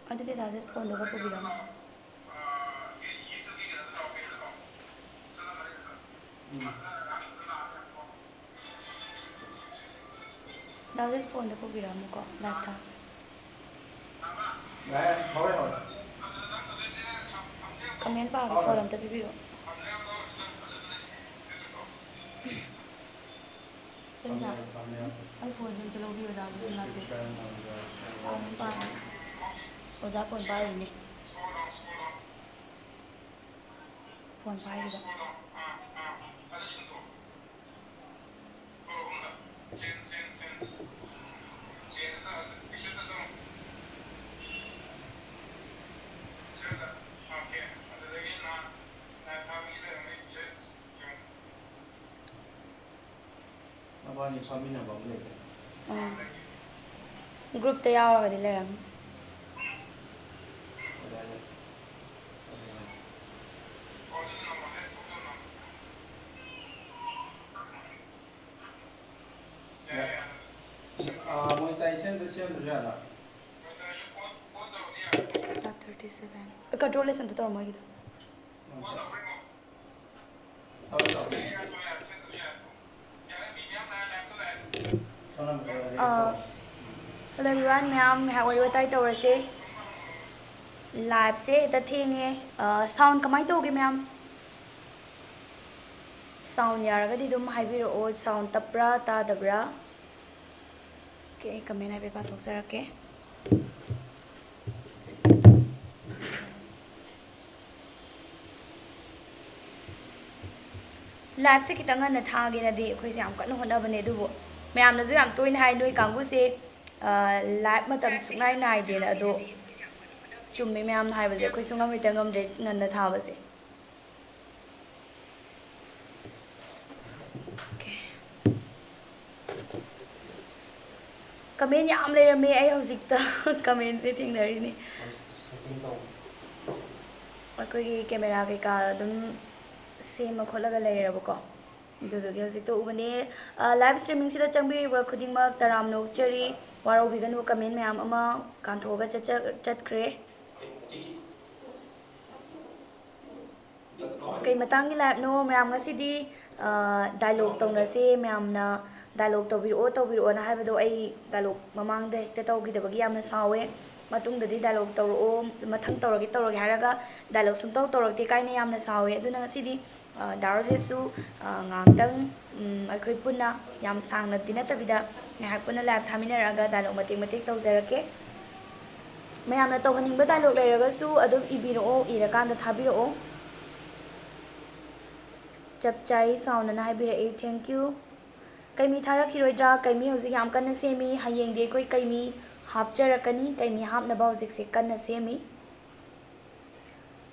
ꯑꯗꯨꯗꯤ ꯗꯥꯁꯦ ꯐꯣꯟꯗꯨꯒ ꯄꯨꯕꯤꯔꯝꯃꯣ ꯗꯥꯁꯦ ꯐꯣꯟꯗ ꯄꯨꯕꯤꯔꯝꯃꯣꯀꯣ ꯂꯥꯏꯞ ꯊꯥ कमेंट पाके फोन अमता पिबिरो चलिसा आई फोन से तो लोगी बता दो सुनाते कमेंट पाके ओजा फोन पारिनी फोन पारिदा ग्रुप ते यावरगदि लेरम कंट्रोल लेसन तो तोर मगिद हेलो एवरीवन मैम वरी बताई तौरसे लाइव से द थेंगे साउंड कमाई तौगे मैम साउंड यारगदि दुम हाइबिरो साउंड तप्रा तादब्रा के कमेंट हाइबे पाथोक्सरके लाइव से खितंग न थागेनदि अखोइसे याम कन्न होनबने दुबो मैमनसु याम तोइन हाइ नोइ कांगुसे लाइव मतम सुनाइ नाइदेन अदो चुम्मे मैम हाइबजे अखोइ सुंगम हितंगम दे नन्न थाबसे कमेंट याम लेरमे आई हौजिकता कमेंट से थिंगनरिनी अखोइगी कैमरा कैका अदुम सेम खोलगा लेरबको दुदुगे हौजिक तो उबने लाइव स्ट्रीमिंग सिदा चंबिरिबा खुदिंगमक तराम नोकचरी वारोबिगनु कमेंट मैम अमा कांथोगा चटख्रे कई मतंगी लाइव नो मैम ngasiदी डायलॉग तौनसे मैमना डायलॉग तौबिरो ना हाइबदो आई dialogue ममांगदा हेक्ते तौगिदबगी यामना Save मतुंगददी dialogue तौरो मथंग तौरगे हारगा dialogue सुंतौ तौरगते काइने यामना Save अदुना ngasiदी दारोजेसु ngang अखोइ पुन्ना याम सांगना दिनतबिदा ngahak पुन्ना लाइव थामिनरागा डायलॉग मतेक तौजरके मैमना तौहनिंगबा डायलॉग लेरगसु अदुम इबिरो इरकांदा थाबिरो चपचाई साउंड हाइबिरे थैंक यू कईमी थारखिरोइद्रा कईमी हौजिक याम कन्न सेमी हयेंगे कोई कईमी हापचरकनी कईमी हापनबा हौजिक से कन्न semi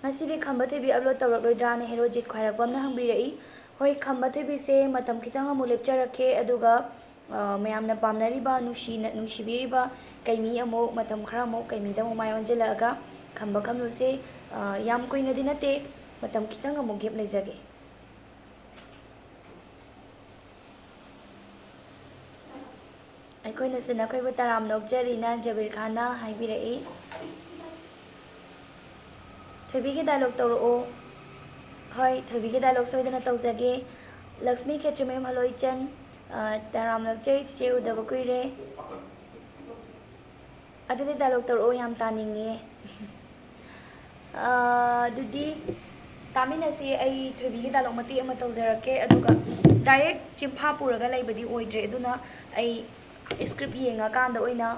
ngasibi khamba thebi upload tawrakloidra ne herojit khwairapamna hangbirai hoi khamba thebi se matam khitang amu lepcharakhe aduga mayamna pamnariba nushibiriba kaimi amu matam khara amu kaimi da mai onjelaga khamba khamlu se yam koina dinate matam khitang amu gap lejage aikoina sina khoiba taram nokjarina jabir khana haibirai थोबी के dialogue तौरो हय थोबी के dialogue सोइदना तौजगे Lakshmi खेत्र ma'am हलोइचन Taram luxury चिचे उदब कुइरे अदुदि dialogue तौरो याम तानिंगे दुदी तामिनसी आई थोबी के dialogue मती अमा तौजरके अदुगा direct चिंफा पुरगा लैबदी ओइद्रे अदुना आई script येंगा कांदा ओइना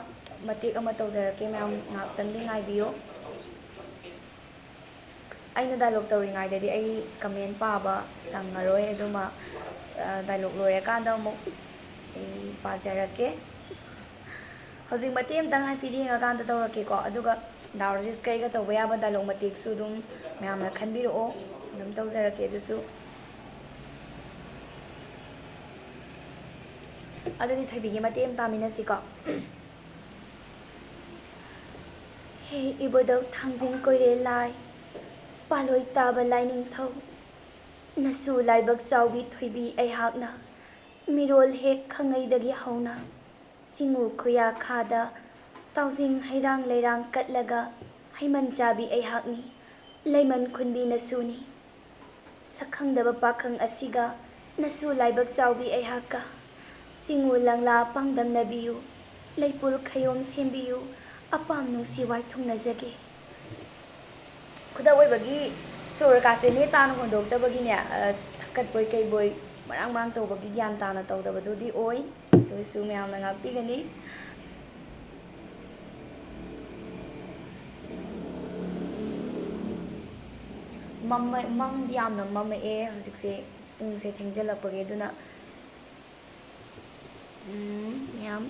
मती अमा तौजरके मैम नाक्तंदि ngaibiyo अगर डायलॉग तौरीदे कमेंट पाब संगरोय डायलॉग लोरकान पाजरके हजिक मतेमतंग हाइफिदींगाकान तौरकेको दारोजिस कईगा तौब याब डायलॉग मतेकसु मैमना खनबिरो तौजरके अदुदी थोबीगी मतेम तामिनसिको हे इबोदौ थांजिंग कोइरे लाई पालोई ताब लाइनिंगथौ नसु लाइबक चाउबी थोइबी ऐहाकना मिरोल हेक खंगैदगी हौना सिंगु खुया खादा ताउजिंग हैरांग लेरांग कटलगा ꯍꯩꯃꯟ ꯆꯥꯕꯤ ꯑꯩꯍꯥꯛꯅꯤ ꯂꯩꯃꯟ ꯈꯨꯟꯕꯤ ꯅꯁꯨꯅꯤ ꯁꯛꯈꯪꯗꯕ ꯄꯥꯈꯪ ꯑꯁꯤꯒ ꯅꯁꯨ ꯂꯥꯏꯕꯛ ꯆꯥꯎꯕꯤ ꯑꯩꯍꯥꯛꯀ ꯁꯤꯡꯎ ꯂꯪꯂꯥ ꯄꯥꯡꯗꯝꯅꯕꯤꯌꯨ ꯂꯩꯄꯨꯜ ꯈꯌꯣꯝ ꯁꯦꯝꯕꯤꯌꯨ ꯑꯄꯥꯝ ꯅꯨꯡꯁꯤ ꯋꯥꯏꯊꯨꯡꯅꯖꯒꯦ ꯈꯨꯗꯛ ꯑꯣꯏꯕꯒꯤ ꯁꯨꯔ ꯀꯥꯁꯦ ꯅꯦ ꯇꯥꯅ ꯍꯣꯟꯗꯣꯛꯇꯕꯒꯤꯅꯦ ꯊꯛꯀꯠꯄꯣꯏ ꯀꯩꯕꯣꯏ ꯃꯔꯥꯡ ꯃꯔꯥꯡ ꯇꯧꯕꯒꯤ ꯒ꯭ꯌꯥꯟ ꯇꯥꯅ ꯇꯧꯗꯕꯗꯨꯗꯤ ꯑꯣꯏ ꯑꯗꯨꯁꯨ ꯃꯌꯥꯝꯅ ꯉꯥꯛꯄꯤꯒꯅꯤ ꯃꯝꯗꯤ ꯌꯥꯝꯅ ꯃꯝꯃꯛꯑꯦ ꯍꯧꯖꯤꯛꯁꯦ ꯄꯨꯡꯁꯦ ꯊꯦꯡꯖꯤꯜꯂꯛꯄꯒꯤ ꯑꯗꯨꯅ ꯃꯌꯥꯝ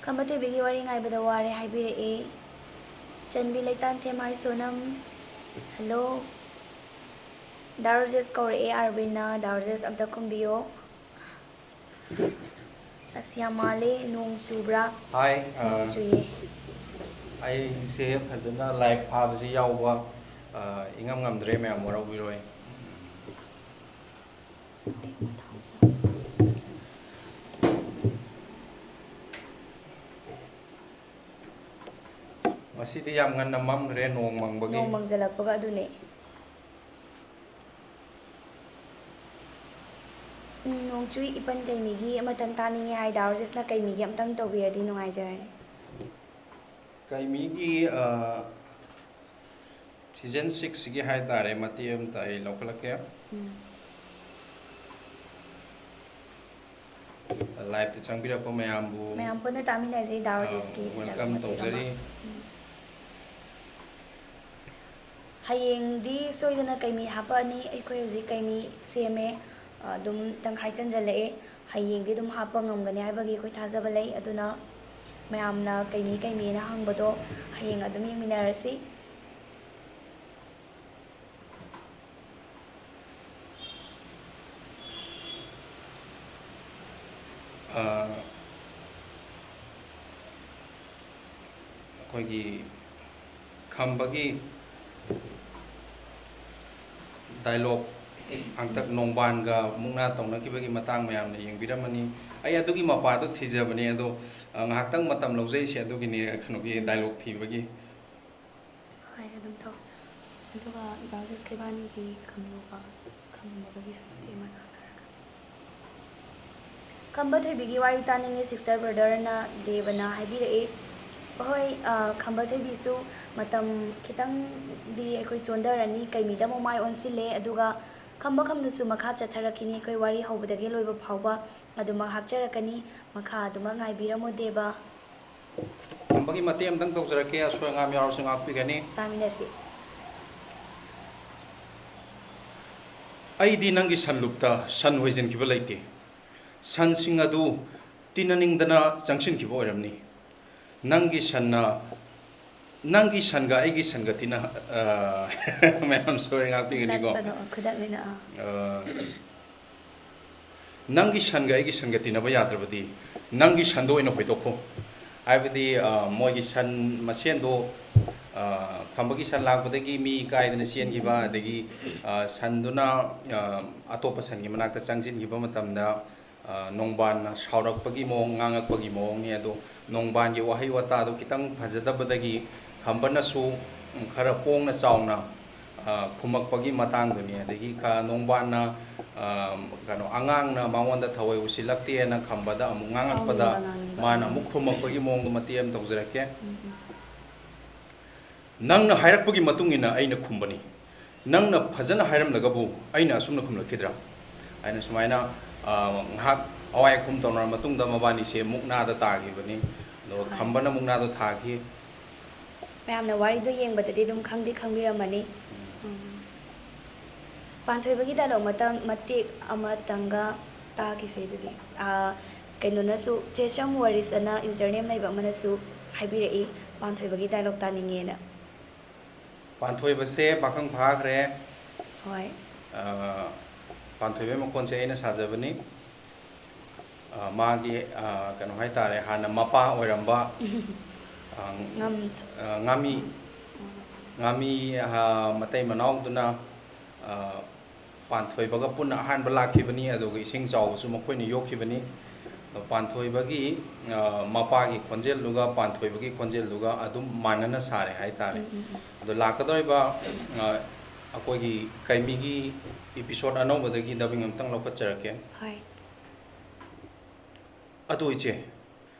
ꯈꯝꯕ ꯊꯣꯏꯕꯤꯒꯤ ꯋꯥꯔꯤ ꯉꯥꯏꯕꯗ ꯋꯥꯔꯦ ꯍꯥꯏꯕꯤꯔꯛꯑꯦ ꯆꯟꯕꯤ ꯂꯩꯇꯥꯟ ꯊꯦꯝ ꯍꯥꯏ ꯁꯣꯅꯝ ꯍꯜꯂꯣ ꯗꯥꯔꯣꯖꯦꯁ ꯀꯧꯔꯛꯑꯦ ꯑꯥꯔꯕꯤꯟꯅ ꯗꯥꯔꯣꯖꯦꯁ ꯑꯝꯇ ꯈꯨꯝꯕꯤꯌꯣ ꯑꯁ ꯌꯥꯝ ꯃꯥꯜꯂꯦ ꯅꯣꯡ ꯆꯨꯕ꯭ꯔꯥ ꯍꯥꯏ ꯅꯣꯡ ꯆꯨꯏꯌꯦ ꯑꯩꯁꯦ ꯐꯖꯅ ꯂꯥꯏꯚ ꯊꯥꯕꯁꯤ ꯌꯥꯎꯕ ꯏꯉꯝ ꯉꯝꯗ꯭ꯔꯦ ꯃꯌꯥꯝ ꯋꯥꯔꯧꯕꯤꯔꯣꯏ ꯉꯁꯤꯗꯤ ꯌꯥꯝ ꯉꯟꯅ ꯃꯝꯈ꯭ꯔꯦ ꯅꯣꯡ ꯃꯪꯕꯒꯤ ꯅꯣꯡ ꯃꯪꯖꯜꯂꯛꯄꯒ ꯑꯗꯨꯅꯦ ꯅꯣꯡꯆꯨꯏ ꯏꯄꯟ ꯀꯩꯃꯤꯒꯤ ꯑꯃꯇꯪ ꯇꯥꯅꯤꯡꯉꯦ ꯍꯥꯏ ꯗꯥꯔꯣꯖꯦꯁꯅ ꯀꯩꯃꯤꯒꯤ ꯑꯃꯇꯪ ꯇꯧꯕꯤꯔꯗꯤ ꯅꯨꯡꯉꯥꯏꯖꯔꯅꯤ ꯀꯩꯃꯤꯒꯤ ꯁꯤꯖꯟ 6ꯁꯤꯒꯤ ꯍꯥꯏꯇꯥꯔꯦ ꯃꯇꯦꯛ ꯑꯃꯇ ꯑꯩ ꯂꯧꯈꯠꯂꯛꯀꯦ ꯂꯥꯏꯚꯇ ꯆꯪꯕꯤꯔꯛꯄ ꯃꯌꯥꯝꯕꯨ ꯃꯌꯥꯝ ꯄꯨꯟꯅ ꯇꯥꯃꯤꯟꯅꯖꯩ ꯗꯥꯔꯣꯖꯦꯁꯀꯤ ꯋꯦꯜꯀꯝ ꯃꯇꯦꯛ ꯑꯃ ꯇꯧꯖꯔꯤ ꯍꯌꯦꯡꯗꯤ ꯁꯣꯏꯗꯅ ꯀꯩꯃꯤ ꯍꯥꯞꯄꯛꯑꯅꯤ ꯑꯩꯈꯣꯏ ꯍꯧꯖꯤꯛ ꯀꯩꯃꯤ ꯁꯦꯝꯃꯦ ꯑꯗꯨꯝ ꯇꯪꯈꯥꯏ ꯆꯟꯖꯜꯂꯛꯑꯦ ꯍꯌꯦꯡꯗꯤ ꯑꯗꯨꯝ ꯍꯥꯞꯄ ꯉꯝꯒꯅꯤ ꯍꯥꯏꯕꯒꯤ ꯑꯩꯈꯣই ꯊꯥꯖꯕ ꯂꯩ ꯑꯗꯨꯅ ꯃꯌꯥꯝꯅ ꯀꯩꯃꯤꯅ ꯍꯪꯕꯗꯣ ꯍꯌꯦꯡ ꯑꯗꯨꯝ ꯌꯦꯡꯃꯤꯟꯅꯔꯁꯤ ꯑꯩꯈꯣꯏꯒꯤ ꯈꯝꯕꯒꯤ ꯗꯥꯏꯂꯣꯛ ꯍꯟꯇꯛ ꯅꯣꯡꯕꯥꯟꯒ ꯃꯨꯛꯅꯥ ꯇꯧꯅꯈꯤꯕꯒꯤ ꯃꯇꯥꯡ ꯃꯌꯥꯝꯅ ꯌꯦꯡꯕꯤꯔꯝꯃꯅꯤ ꯑꯩ ꯑꯗꯨꯒꯤ ꯃꯄꯥꯗꯣ ꯊꯤꯖꯕꯅꯦ ꯑꯗꯣ ꯉꯥꯏꯍꯥꯛꯇꯪ ꯃꯇꯝ ꯂꯧꯖꯩꯁꯦ ꯑꯗꯨꯒꯤꯅꯦ ꯀꯩꯅꯣꯒꯤ ꯗꯥꯏꯂꯣꯛ ꯊꯤꯕꯒꯤ ꯍꯣꯏ ꯑꯗꯨꯝ ꯇꯧ ꯑꯗꯨꯒ ꯗꯥꯔꯣꯖꯦꯁ ꯏꯕꯥꯅꯤꯒꯤ ꯈꯪꯅꯕꯒꯤꯁꯨ ꯃꯇꯦꯛ ꯑꯃ ꯁꯥꯟꯅꯔꯒ ꯈꯝꯕ ꯊꯣꯏꯕꯤꯒꯤ ꯋꯥꯔꯤ ꯇꯥꯅꯤꯡꯉꯤ ꯁꯤꯁꯇꯔ ꯕ꯭ꯔꯗꯔꯅ ꯗꯦꯕꯅ ꯍꯥꯏꯕꯤꯔꯛꯏ ꯍꯣꯏ ꯈꯝꯕ ꯊꯣꯏꯕꯤꯁꯨ ꯃꯇꯝ ꯈꯤꯇꯪꯗꯤ ꯑꯩꯈꯣꯏ ꯆꯣꯟꯊꯔꯅꯤ ꯀꯩꯃꯤꯗ ꯑꯃꯨꯛ ꯃꯥꯏ ꯑꯣꯟꯁꯤꯜꯂꯦ ꯑꯗꯨꯒ ꯈꯝꯕꯅꯁꯨ ꯃꯈꯥ ꯆꯠꯊꯔꯛꯈꯤꯅꯤ ꯑꯩꯈꯣꯏ ꯋꯥꯔꯤ ꯍꯧꯕꯗꯒꯤ ꯂꯣꯏꯕ ꯐꯥꯎꯕ ꯑꯗꯨꯃꯛ ꯍꯥꯞꯆꯔꯛꯀꯅꯤ ꯃꯈꯥ ꯑꯗꯨꯃꯛ ꯉꯥꯏꯕꯤꯔꯝꯃꯨ ꯗꯦꯕ ꯈꯝꯕꯒꯤ ꯃꯇꯦꯛ ꯑꯃꯇꯪ ꯇꯧꯖꯔꯛꯀꯦ ꯑꯁꯣꯏ ꯑꯉꯥꯝ ꯌꯥꯎꯔꯁꯨ ꯉꯥꯛꯄꯤꯒꯅꯤ ꯇꯥꯃꯤꯟꯅꯁꯤ ꯑꯩꯗꯤ ꯅꯪꯒꯤ ꯁꯟꯂꯨꯞꯇ ꯁꯟ ꯍꯣꯏꯖꯤꯟꯈꯤꯕ ꯂꯩꯇꯦ ꯁꯟꯁꯤꯡ ꯑꯗꯨ ꯇꯤꯟꯅꯅꯤꯡꯗꯅ ꯆꯪꯁꯤꯟꯈꯤꯕ ꯑꯣꯏꯔꯝꯅꯤ ꯅꯪꯒꯤ ꯁꯟꯒ ꯑꯩꯒꯤ ꯁꯟꯒ ꯇꯤꯟꯅ ꯃꯌꯥꯝ ꯁꯣꯏ ꯉꯥꯛꯄꯤꯒꯅꯤꯀꯣ ꯈꯨꯗꯛꯅꯤꯅ ꯅꯪꯒꯤ ꯁꯟꯒ ꯑꯩꯒꯤ ꯁꯟꯒ ꯇꯤꯟꯅꯕ ꯌꯥꯗ꯭ꯔꯕꯗꯤ ꯅꯪꯒꯤ ꯁꯟꯗꯣ ꯑꯣꯏꯅ ꯍꯣꯏꯗꯣꯛꯈꯣ ꯍꯥꯏꯕꯗꯤ ꯃꯣꯏꯒꯤ ꯁꯟ ꯃꯁꯦꯟꯗꯣ ꯈꯝꯕꯒꯤ ꯁꯟ ꯂꯥꯛꯄꯗꯒꯤ ꯃꯤ ꯀꯥꯏꯗꯅ ꯆꯦꯟꯈꯤꯕ ꯑꯗꯒꯤ ꯁꯟꯗꯨꯅ ꯑꯇꯣꯞꯄ ꯁꯟꯒꯤ ꯃꯅꯥꯛꯇ ꯆꯪꯁꯤꯟꯈꯤꯕ ꯃꯇꯝꯗ ꯅꯣꯡꯕꯥꯟꯅ ꯁꯥꯎꯔꯛꯄꯒꯤ ꯃꯑꯣꯡ ꯉꯥꯡꯉꯛꯄꯒꯤ ꯃꯑꯣꯡꯅꯤ ꯑꯗꯣ ꯅꯣꯡꯕꯥꯟꯒꯤ ꯋꯥꯍꯩ ꯋꯥꯇꯥꯗꯣ ꯈꯤꯇꯪ ꯐꯖꯗꯕꯗꯒꯤ ꯈꯝꯕꯅꯁꯨ ꯈꯔ ꯄꯣꯡꯅ ꯆꯥꯎꯅ ꯈꯨꯝꯃꯛꯄꯒꯤ ꯃꯇꯥꯡꯗꯨꯅꯤ ꯑꯗꯒꯤ ꯅꯣꯡꯕꯥꯟꯅ ꯀꯩꯅꯣ ꯑꯉꯥꯡꯅ ꯃꯉꯣꯟꯗ ꯊꯑꯣꯏ ꯎꯁꯤꯜꯂꯛꯇꯦꯅ ꯈꯝꯕꯗ ꯑꯃꯨꯛ ꯉꯥꯡꯉꯛꯄꯗ ꯃꯥꯅ ꯑꯃꯨꯛ ꯈꯨꯝꯃꯛꯄꯒꯤ ꯃꯑꯣꯡꯗꯣ ꯃꯇꯦꯛ ꯑꯃ ꯇꯧꯖꯔꯛꯀꯦ ꯅꯪꯅ ꯍꯥꯏꯔꯛꯄꯒꯤ ꯃꯇꯨꯡ ꯏꯟꯅ ꯑꯩꯅ ꯈꯨꯝꯕꯅꯤ ꯅꯪꯅ ꯐꯖꯅ ꯍꯥꯏꯔꯝꯂꯒꯕꯨ ꯑꯩꯅ ꯑꯁꯨꯝꯅ ꯈꯨꯝꯂꯛꯈꯤꯗ꯭ꯔꯥ ꯍꯥꯏꯅ ꯁꯨꯃꯥꯏꯅ ꯉꯥꯏꯍꯥꯛ ꯑꯋꯥꯏ ꯑꯈꯨꯝ ꯇꯧꯅꯔꯕ ꯃꯇꯨꯡꯗ ꯃꯕꯥꯅꯤꯁꯦ ꯃꯨꯛꯅꯥꯗ ꯇꯥꯈꯤꯕꯅꯤ ꯑꯗꯨꯒ ꯈꯝꯕꯅ ꯃꯨꯛꯅꯥꯗꯣ ꯊꯥꯈꯤ ꯃꯌꯥꯝꯅ ꯋꯥꯔꯤꯗꯣ ꯌꯦꯡꯕꯗꯗꯤ ꯑꯗꯨꯝ ꯈꯪꯕꯤꯔꯝꯃꯅꯤ ꯄꯥꯟꯊꯣꯏꯕꯒꯤ ꯗꯥꯏꯂꯣꯛ ꯃꯇꯦꯛ ꯑꯃꯇꯪꯒ ꯇꯥꯈꯤꯁꯦ ꯑꯗꯨꯗꯤ ꯀꯩꯅꯣꯅꯁꯨ ꯆꯦꯁꯝ ꯋꯥꯔꯤꯁ ꯑꯅ ꯌꯨꯖꯔ ꯅꯦꯝ ꯂꯩꯕ ꯑꯃꯅꯁꯨ ꯍꯥꯏꯕꯤꯔꯛꯏ ꯄꯥꯟꯊꯣꯏꯕꯒꯤ ꯗꯥꯏꯂꯣꯛ ꯇꯥꯅꯤꯡꯉꯦꯅ ꯄꯥꯟꯊꯣꯏꯕꯁꯦ ꯄꯥꯈꯪ ꯐꯥꯈ꯭ꯔꯦ ꯍꯣꯏ ꯄꯥꯟꯊꯣꯏꯕꯩ ꯃꯈꯣꯟꯁꯦ ꯑꯩꯅ ꯁꯥꯖꯕꯅꯤ ꯃꯥꯒꯤ ꯀꯩꯅꯣ ꯍꯥꯏꯇꯥꯔꯦ ꯍꯥꯟꯅ ꯃꯄꯥ ꯑꯣꯏꯔꯝꯕ ꯉꯥꯃꯤ ꯃꯇꯩ ꯃꯅꯥꯎꯗꯨꯅ ꯄꯥꯟꯊꯣꯏꯕꯒ ꯄꯨꯟꯅ ꯑꯍꯥꯟꯕ ꯂꯥꯛꯈꯤꯕꯅꯤ ꯑꯗꯨꯒ ꯏꯁꯤꯡ ꯆꯥꯎꯕꯁꯨ ꯃꯈꯣꯏꯅ ꯌꯣꯛꯈꯤꯕꯅꯤ ꯄꯥꯟꯊꯣꯏꯕꯒꯤ ꯃꯄꯥꯒꯤ ꯈꯣꯟꯖꯦꯜꯗꯨꯒ ꯄꯥꯟꯊꯣꯏꯕꯒꯤ ꯈꯣꯟꯖꯦꯜꯗꯨꯒ ꯑꯗꯨꯝ ꯃꯥꯟꯅꯅ ꯁꯥꯔꯦ ꯍꯥꯏꯇꯥꯔꯦ ꯑꯗꯣ ꯂꯥꯛꯀꯗꯧꯔꯤꯕ ꯑꯩꯈꯣꯏꯒꯤ ꯀꯩꯃꯤꯒꯤ ꯏꯄꯤꯁꯣꯗ ꯑꯅꯧꯕꯗꯒꯤ ꯗꯕꯤꯡ ꯑꯃꯇꯪ ꯂꯧꯈꯠꯆꯔꯛꯀꯦ ꯍꯣꯏ ꯑꯗꯣ ꯏꯆꯦ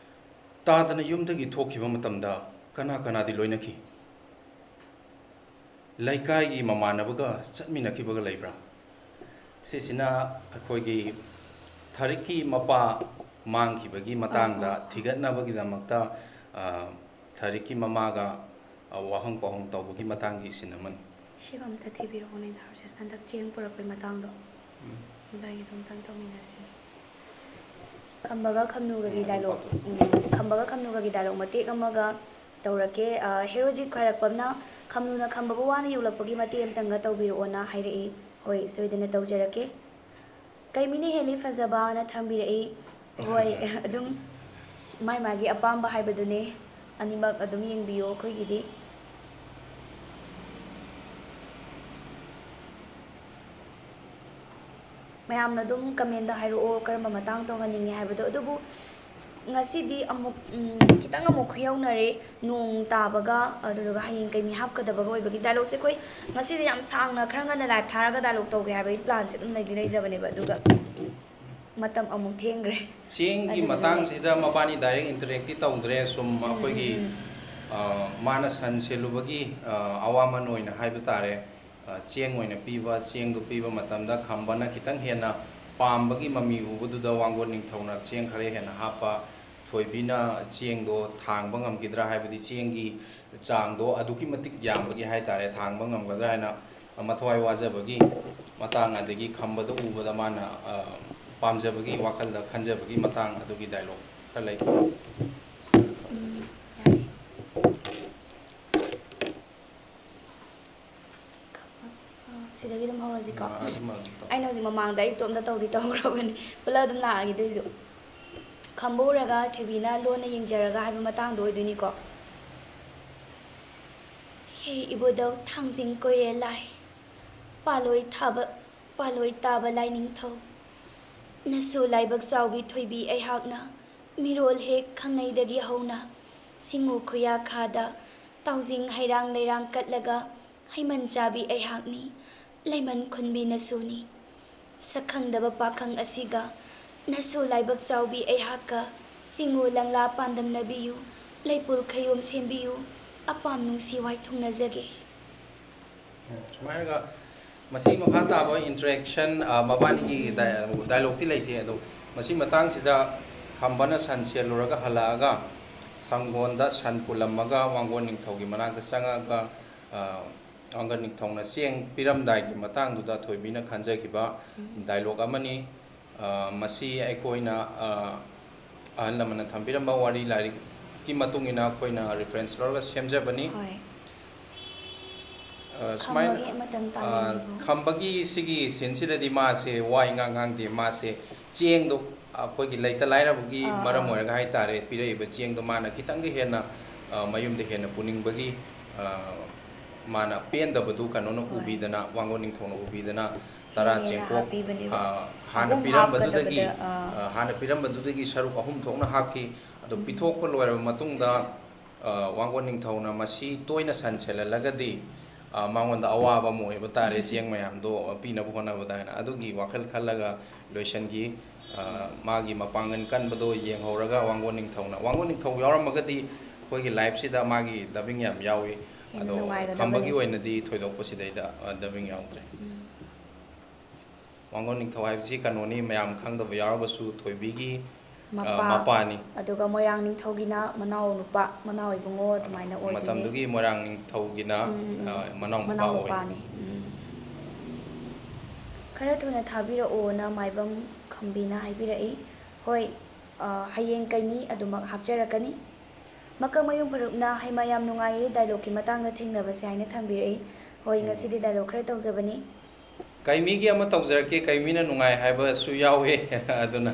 ꯇꯥꯗꯅ ꯌꯨꯝꯗꯒꯤ ꯊꯣꯛꯈꯤꯕ ꯃꯇꯝꯗ ꯀꯅꯥ ꯀꯅꯥꯗꯤ ꯂꯣꯏꯅꯈꯤ ꯂꯩꯀꯥꯏꯒꯤ ꯃꯃꯥꯟꯅꯕꯒ ꯆꯠꯃꯤꯟꯅꯈꯤꯕꯒ ꯂꯩꯕ꯭ꯔꯥ ꯁꯤꯁꯤꯅ ꯑꯩꯈꯣꯏꯒꯤ ꯊꯥꯔꯤꯛꯀꯤ ꯃꯄꯥ ꯃꯥꯡꯈꯤꯕꯒꯤ ꯃꯇꯥꯡꯗ ꯊꯤꯒꯠꯅꯕꯒꯤꯗꯃꯛꯇ ꯊꯥꯔꯤꯛꯀꯤ ꯃꯃꯥꯒ ꯋꯥꯍꯪ ꯄꯥꯎꯍꯪ ꯇꯧꯕꯒꯤ ꯃꯇꯥꯡꯒꯤ ꯁꯤꯟ ꯑꯃꯅꯤ ꯁꯤꯒ ꯑꯝꯇ ꯊꯤꯕꯤꯔꯛꯑꯣꯅꯦ ꯗꯥꯔꯁꯤꯁ ꯍꯟꯗꯛ ꯆꯦꯡ ꯄꯨꯔꯛꯄꯩ ꯃꯇꯥꯡꯗꯣ ꯑꯗꯨꯒꯤꯗꯣ ꯑꯝꯇꯪ ꯇꯧꯃꯤꯟꯅꯁꯤ ꯈꯝꯕꯒ ꯈꯝꯅꯨꯒꯒꯤ ꯗꯥꯏꯂꯣꯛ ꯈꯝꯕꯒ ꯈꯝꯅꯨꯒꯒꯤ ꯗꯥꯏꯂꯣꯛ ꯃꯇꯦꯛ ꯑꯃꯒ ꯇꯧꯔꯛꯀꯦ ꯍꯦꯔꯣꯖꯤꯠ ꯈ꯭ꯋꯥꯏꯔꯛꯄꯝꯅ ꯈꯝꯅꯨꯅ ꯈꯝꯕꯕꯨ ꯋꯥꯅ ꯌꯣꯛꯂꯛꯄꯒꯤ ꯃꯇꯦꯛ ꯑꯃꯇꯪꯒ ꯇꯧꯕꯤꯔꯛꯑꯣꯅ ꯍꯥꯏꯔꯛꯏ ꯍꯣꯏ ꯁꯣꯏꯗꯅ ꯇꯧꯖꯔꯛꯀꯦ ꯀꯩꯃꯤꯅ ꯍꯦꯜꯂꯤ ꯐꯖꯕꯅ ꯊꯝꯕꯤꯔꯛꯏ ꯍꯣꯏ ꯑꯗꯨꯝ ꯃꯥꯏ ꯃꯥꯒꯤ ꯑꯄꯥꯝꯕ ꯍꯥꯏꯕꯗꯨꯅꯦ ꯑꯅꯤꯃꯛ ꯑꯗꯨꯝ ꯌꯦꯡꯕꯤꯌꯣ ꯑꯩꯈꯣꯏꯒꯤꯗꯤ ꯃꯌꯥꯝꯅ ꯑꯗꯨꯝ ꯀꯃꯦꯟꯗ ꯍꯥꯏꯔꯛꯑꯣ ꯀꯔꯝꯕ ꯃꯇꯥꯡ ꯇꯧꯍꯟꯅꯤꯡꯉꯦ ꯍꯥꯏꯕꯗꯣ ꯑꯗꯨꯕꯨ ꯉꯁꯤꯗꯤ ꯑꯃꯨꯛ ꯈꯤꯇꯪ ꯑꯃꯨꯛ ꯈꯨꯌꯧꯅꯔꯦ ꯅꯣꯡ ꯇꯥꯕꯒ ꯑꯗꯨꯗꯨꯒ ꯍꯌꯦꯡ ꯀꯩꯃꯤ ꯍꯥꯞꯀꯗꯕꯒ ꯑꯣꯏꯕꯒꯤ ꯗꯥꯏꯂꯣꯛꯁꯦ ꯑꯩꯈꯣꯏ ꯉꯁꯤꯗꯤ ꯌꯥꯝ ꯁꯥꯡꯅ ꯈꯔ ꯉꯟꯅ ꯂꯥꯏꯚ ꯊꯥꯔꯒ ꯗꯥꯏꯂꯣꯛ ꯇꯧꯒꯦ ꯍꯥꯏꯕꯒꯤ ꯄ꯭ꯂꯥꯟꯁꯦ ꯑꯗꯨꯝ ꯂꯩꯖꯕꯅꯦꯕ ꯑꯗꯨꯒ ꯃꯇꯝ ꯑꯃꯨꯛ ꯊꯦꯡꯈ꯭ꯔꯦ ꯆꯦꯡꯒꯤ ꯃꯇꯥꯡꯁꯤꯗ ꯃꯕꯥꯅꯤ ꯗꯥꯏꯔꯦꯛ ꯏꯟꯇꯔꯦꯛꯇꯤ ꯇꯧꯗ꯭ꯔꯦ ꯁꯨꯝ ꯑꯩꯈꯣꯏꯒꯤ ꯃꯥꯅ ꯁꯟ ꯁꯦꯜꯂꯨꯕꯒꯤ ꯑꯋꯥꯃꯟ ꯑꯣꯏꯅ ꯍꯥꯏꯕ ꯇꯥꯔꯦ ꯆꯦꯡ ꯑꯣꯏꯅ ꯄꯤꯕ ꯆꯦꯡꯗꯨ ꯄꯤꯕ ꯃꯇꯝꯗ ꯈꯝꯕꯅ ꯈꯤꯇꯪ ꯍꯦꯟꯅ ꯄꯥꯝꯕꯒꯤ ꯃꯃꯤ ꯎꯕꯗꯨꯗ ꯋꯥꯡꯒꯣꯟ ꯅꯤꯡꯊꯧꯅ ꯆꯦꯡ ꯈꯔ ꯍꯦꯟꯅ ꯍꯥꯞꯄ ꯊꯣꯏꯕꯤꯅ ꯆꯦꯡꯗꯣ ꯊꯥꯡꯕ ꯉꯝꯈꯤꯗ꯭ꯔꯥ ꯍꯥꯏꯕꯗꯤ ꯆꯦꯡꯒꯤ ꯆꯥꯡꯗꯣ ꯑꯗꯨꯛꯀꯤ ꯃꯇꯤꯛ ꯌꯥꯝꯕꯒꯤ ꯍꯥꯏꯇꯥꯔꯦ ꯊꯥꯡꯕ ꯉꯝꯒꯗ꯭ꯔꯥ ꯍꯥꯏꯅ ꯃꯊꯋꯥꯏ ꯋꯥꯖꯕꯒꯤ ꯃꯇꯥꯡ ꯑꯗꯒꯤ ꯈꯝꯕꯗ ꯎꯕꯗ ꯃꯥꯅ ꯄꯥꯝꯖꯕꯒꯤ ꯋꯥꯈꯜꯗ ꯈꯟꯖꯕꯒꯤ ꯃꯇꯥꯡ ꯑꯗꯨꯒꯤ ꯗꯥꯏꯂꯣꯛ ꯈꯔ ꯂꯩ ꯁꯤꯗꯒꯤ ꯑꯗꯨꯝ ꯍꯧꯔꯁꯤꯀꯣ ꯑꯩꯅ ꯍꯧꯖꯤꯛ ꯃꯃꯥꯡꯗ ꯑꯩ ꯏꯇꯣꯝꯇ ꯇꯧꯈ꯭ꯔꯕꯅꯤ ꯄꯨꯂꯞ ꯑꯗꯨꯝ ꯂꯥꯛꯑꯒꯦ ꯑꯗꯨꯏꯁꯨ ꯈꯝꯕ ꯎꯔꯒ ꯊꯣꯏꯕꯤꯅ ꯂꯣꯟꯅ ꯌꯦꯡꯖꯔꯒ ꯍꯥꯏꯕ ꯃꯇꯥꯡꯗꯣ ꯑꯣꯏꯗꯣꯏꯅꯤꯀꯣ ꯍꯦ ꯏꯕꯨꯙꯧ ꯊꯥꯡꯖꯤꯡ ꯀꯣꯏꯔꯦ ꯂꯥꯏ ꯄꯥꯂꯣꯏ ꯇꯥꯕ ꯂꯥꯏꯅꯤꯡꯊꯧ ꯅꯁꯨ ꯂꯥꯏꯕꯛ ꯆꯥꯎꯕꯤ ꯊꯣꯏꯕꯤ ꯑꯩꯍꯥꯛꯅ ꯃꯤꯔꯣꯜ ꯍꯦꯛ ꯈꯪꯅꯩꯗꯒꯤ ꯍꯧꯅ ꯁꯤꯡꯉꯨ ꯈꯨꯌꯥ ꯈꯥꯗ ꯇꯥꯎꯖꯤꯡ ꯍꯩꯔꯥꯡ ꯂꯩꯔꯥꯡ ꯀꯠꯂꯒ ꯍꯩꯃꯟ ꯆꯥꯕꯤ ꯑꯩꯍꯥꯛꯅꯤ ꯂꯩꯃꯟ ꯈꯨꯟꯕꯤ ꯅꯁꯨꯅꯤ ꯁꯛꯈꯪꯗꯕ ꯄꯥꯈꯪ ꯑꯁꯤꯒ ꯅꯁꯨ ꯂꯥꯏꯕꯛ ꯆꯥꯎꯕꯤ ꯑꯩꯍꯥꯛꯀ ꯁꯤꯡꯉꯨ ꯂꯪꯂꯥ ꯄꯥꯟꯗꯝꯅꯕꯤꯌꯨ ꯂꯩꯄꯨꯔ ꯈꯌꯣꯝ ꯁꯦꯝꯕꯤꯌꯨ ꯑꯄꯥꯝ ꯅꯨꯡꯁꯤ ꯋꯥꯏꯊꯨꯡꯅꯖꯒꯦ ꯁꯨꯃꯥꯏꯅꯒ ꯃꯁꯤ ꯃꯈꯥ ꯇꯥꯕ ꯏꯟꯇꯔꯦꯛꯁꯟ ꯃꯕꯥꯅꯤꯒꯤ ꯗꯥꯏꯂꯣꯛꯇꯤ ꯂꯩꯇꯦ ꯑꯗꯣ ꯃꯁꯤ ꯃꯇꯥꯡꯁꯤꯗ ꯈꯝꯕꯅ ꯁꯟ ꯁꯦꯜꯂꯨꯔꯒ ꯍꯜꯂꯛꯑꯒ ꯁꯪꯒꯣꯟꯗ ꯁꯟ ꯄꯨꯜꯂꯝꯃꯒ ꯋꯥꯡꯒꯣꯟ ꯅꯤꯡꯊꯧꯒꯤ ꯃꯅꯥꯛꯇ ꯆꯪꯉꯒ ꯋꯥꯡꯒꯣꯟ ꯅꯤꯡꯊꯧꯅ ꯆꯦꯡ ꯄꯤꯔꯝꯗꯥꯏꯒꯤ ꯃꯇꯥꯡꯗꯨꯗ ꯊꯣꯏꯕꯤꯅ ꯈꯟꯖꯈꯤꯕ ꯗꯥꯏꯂꯣꯛ ꯑꯃꯅꯤ ꯃꯁꯤ ꯑꯩꯈꯣꯏꯅ ꯑꯍꯜ ꯂꯃꯟꯅ ꯊꯝꯕꯤꯔꯝꯕ ꯋꯥꯔꯤ ꯂꯥꯏꯔꯤꯛꯀꯤ ꯃꯇꯨꯡ ꯏꯟꯅ ꯑꯩꯈꯣꯏꯅ ꯔꯤꯐꯔꯦꯟꯁ ꯂꯧꯔꯒ ꯁꯦꯝꯖꯕꯅꯤ ꯁꯨꯃꯥꯏꯅ ꯈꯝꯕꯒꯤ ꯁꯤꯒꯤ ꯁꯤꯟꯁꯤꯗꯗꯤ ꯃꯥꯁꯦ ꯋꯥ ꯏꯉꯥꯡ ꯉꯥꯡꯗꯦ ꯃꯥꯁꯦ ꯆꯦꯡꯗꯣ ꯑꯩꯈꯣꯏꯒꯤ ꯂꯩꯇ ꯂꯥꯏꯔꯕꯒꯤ ꯃꯔꯝ ꯑꯣꯏꯔꯒ ꯍꯥꯏꯇꯥꯔꯦ ꯄꯤꯔꯛꯏꯕ ꯆꯦꯡꯗꯣ ꯃꯥꯅ ꯈꯤꯇꯪꯒ ꯍꯦꯟꯅ ꯃꯌꯨꯝꯗ ꯍꯦꯟꯅ ꯄꯨꯅꯤꯡꯕꯒꯤ ꯃꯥꯅ ꯄꯦꯟꯗꯕꯗꯨ ꯀꯩꯅꯣꯅ ꯎꯕꯤꯗꯅ ꯋꯥꯡꯒꯣꯟ ꯅꯤꯡꯊꯧꯅ ꯎꯕꯤꯗꯅ ꯇꯔꯥ ꯆꯦꯡꯀꯣꯛ ꯍꯥꯟꯅ ꯄꯤꯔꯝꯕꯗꯨꯗꯒꯤ ꯁꯔꯨꯛ 3 ꯊꯣꯛꯅ ꯍꯥꯞꯈꯤ ꯑꯗꯣ ꯄꯤꯊꯣꯛꯄ ꯂꯣꯏꯔꯕ ꯃꯇꯨꯡꯗ ꯋꯥꯡꯒꯣꯟ ꯅꯤꯡꯊꯧꯅ ꯃꯁꯤ ꯇꯣꯏꯅ ꯁꯟ ꯁꯦꯜꯍꯜꯂꯒꯗꯤ ꯃꯉꯣꯟꯗ ꯑꯋꯥꯕ ꯑꯃ ꯑꯣꯏꯕ ꯇꯥꯔꯦ ꯆꯦꯡ ꯃꯌꯥꯝꯗꯣ ꯄꯤꯅꯕ ꯍꯣꯠꯅꯕꯗ ꯍꯥꯏꯅ ꯑꯗꯨꯒꯤ ꯋꯥꯈꯜ ꯈꯜꯂꯒ ꯂꯣꯏꯁꯟꯈꯤ ꯃꯥꯒꯤ ꯃꯄꯥꯡꯒꯜ ꯀꯟꯕꯗꯣ ꯌꯦꯡꯍꯧꯔꯒ ꯋꯥꯡꯒꯣꯟ ꯅꯤꯡꯊꯧ ꯌꯥꯎꯔꯝꯃꯒꯗꯤ ꯑꯩꯈꯣꯏꯒꯤ ꯂꯥꯏꯐꯁꯤꯗ ꯃꯥꯒꯤ ꯗꯕꯤꯡ ꯌꯥꯝ ꯌꯥꯎꯏ ꯑꯗꯣ ꯈꯝꯕꯒꯤ ꯑꯣꯏꯅꯗꯤ ꯊꯣꯏꯗꯣꯛꯄ ꯁꯤꯗꯩꯗ ꯗꯕꯤꯡ ꯌꯥꯎꯗ꯭ꯔꯦ ꯋꯥꯡꯒꯣꯟ ꯅꯤꯡꯊꯧ ꯍꯥꯏꯕꯁꯤ ꯀꯩꯅꯣꯅꯤ ꯃꯌꯥꯝ ꯈꯪꯗꯕ ꯌꯥꯎꯔꯒꯁꯨ ꯊꯣꯏꯕꯤꯒꯤ ꯃꯄꯥꯅꯤ ꯑꯗꯨꯒ ꯃꯣꯏꯔꯥꯡ ꯅꯤꯡꯊꯧꯒꯤꯅ ꯃꯅꯥꯎ ꯏꯕꯨꯡꯉꯣ ꯑꯗꯨꯃꯥꯏꯅ ꯑꯣꯏꯗꯣꯏꯅꯤ ꯃꯇꯝꯗꯨꯒꯤ ꯃꯣꯏꯔꯥꯡ ꯅꯤꯡꯊꯧꯒꯤꯅ ꯃꯅꯥꯎ ꯅꯨꯄꯥꯅꯤ ꯈꯔ ꯊꯨꯅ ꯊꯥꯕꯤꯔꯛꯑꯣꯅ ꯃꯥꯏꯕꯝ ꯈꯝꯕꯤꯅ ꯍꯥꯏꯕꯤꯔꯛꯏ ꯍꯣꯏ ꯍꯌꯦꯡ ꯀꯩꯅꯤ ꯑꯗꯨꯃꯛ ꯍꯥꯞꯆꯔꯛꯀꯅꯤ ꯃꯀꯛꯃꯌꯨꯝ ꯐꯔꯨꯞꯅ ꯍꯩꯃ ꯌꯥꯝ ꯅꯨꯡꯉꯥꯏꯌꯦ ꯗꯥꯏꯂꯣꯛꯀꯤ ꯃꯇꯥꯡꯗ ꯊꯦꯡꯅꯕꯁꯦ ꯍꯥꯏꯅ ꯊꯝꯕꯤꯔꯛꯏ ꯍꯣꯏ ꯉꯁꯤꯗꯤ ꯗꯥꯏꯂꯣꯛ ꯈꯔ ꯇꯧꯖꯕꯅꯤ ꯀꯩꯃꯤꯒꯤ ꯑꯃ ꯇꯧꯖꯔꯛꯀꯦ ꯀꯩꯃꯤꯅ ꯅꯨꯡꯉꯥꯏ ꯍꯥꯏꯕꯁꯨ ꯌꯥꯎꯋꯦ ꯑꯗꯨꯅ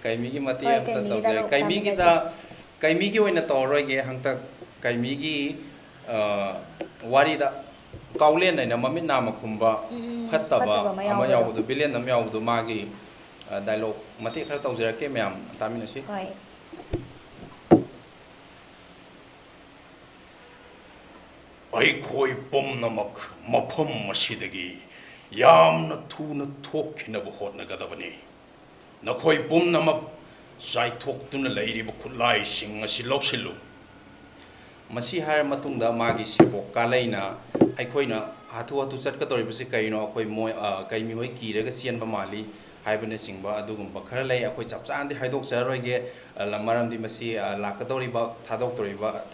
ꯀꯩꯃꯤꯒꯤ ꯃꯇꯦꯛ ꯑꯃꯇ ꯇꯧꯖꯔꯛꯀꯦ ꯀꯩꯃꯤꯒꯤ ꯑꯣꯏꯅ ꯇꯧꯔꯔꯣꯏꯒꯦ ꯍꯟꯇꯛ ꯀꯩꯃꯤꯒꯤ ꯋꯥꯔꯤꯗ ꯀꯥꯎꯂꯦꯟ ꯍꯥꯏꯅ ꯃꯃꯤꯠ ꯅꯥꯝꯃ ꯈꯨꯝꯕ ꯐꯠꯇꯕ ꯑꯃ ꯌꯥꯎꯕꯗꯣ ꯚꯤꯂꯦꯟ ꯑꯃ ꯌꯥꯎꯕꯗꯣ ꯃꯥꯒꯤ ꯗꯥꯏꯂꯣꯛ ꯃꯇꯦꯛ ꯈꯔ ꯇꯧꯖꯔꯛꯀꯦ ꯃꯌꯥꯝ ꯇꯥꯃꯤꯟꯅꯁꯤ ꯍꯣꯏ ꯑꯩꯈꯣꯏ ꯄꯨꯝꯅꯃꯛ ꯃꯐꯝ ꯑꯁꯤꯗꯒꯤ ꯌꯥꯝꯅ ꯊꯨꯅ ꯊꯣꯛꯈꯤꯅꯕ ꯍꯣꯠꯅꯒꯗꯕꯅꯤ ꯅꯈꯣꯏ ꯄꯨꯝꯅꯃꯛ ꯆꯥꯏꯊꯣꯛꯇꯨꯅ ꯂꯩꯔꯤꯕ ꯈꯨꯠꯂꯥꯏꯁꯤꯡ ꯑꯁꯤ ꯂꯧꯁꯤꯜꯂꯨ ꯃꯁꯤ ꯍꯥꯏꯔ ꯃꯇꯨꯡꯗ ꯃꯥꯒꯤ ꯁꯦꯕꯣꯛ ꯀꯥꯂꯩꯅ ꯑꯩꯈꯣꯏꯅ ꯍꯥꯊꯨ ꯍꯥꯊꯨ ꯆꯠꯀꯗꯧꯔꯤꯕꯁꯤ ꯀꯔꯤꯅꯣ ꯑꯩꯈꯣꯏ ꯀꯩ ꯃꯤꯍꯣꯏ ꯀꯤꯔꯒ ꯆꯦꯟꯕ ꯃꯥꯜꯂꯤ ꯍꯥꯏꯕꯅꯆꯤꯡꯕ ꯑꯗꯨꯒꯨꯝꯕ ꯈꯔ ꯂꯩ ꯑꯩꯈꯣꯏ ꯆꯞ ꯆꯥꯅꯗꯤ ꯍꯥꯏꯗꯣꯛꯆꯔꯔꯣꯏꯒꯦ ꯃꯔꯝꯗꯤ ꯃꯁꯤ ꯂꯥꯛꯀꯗꯧꯔꯤꯕ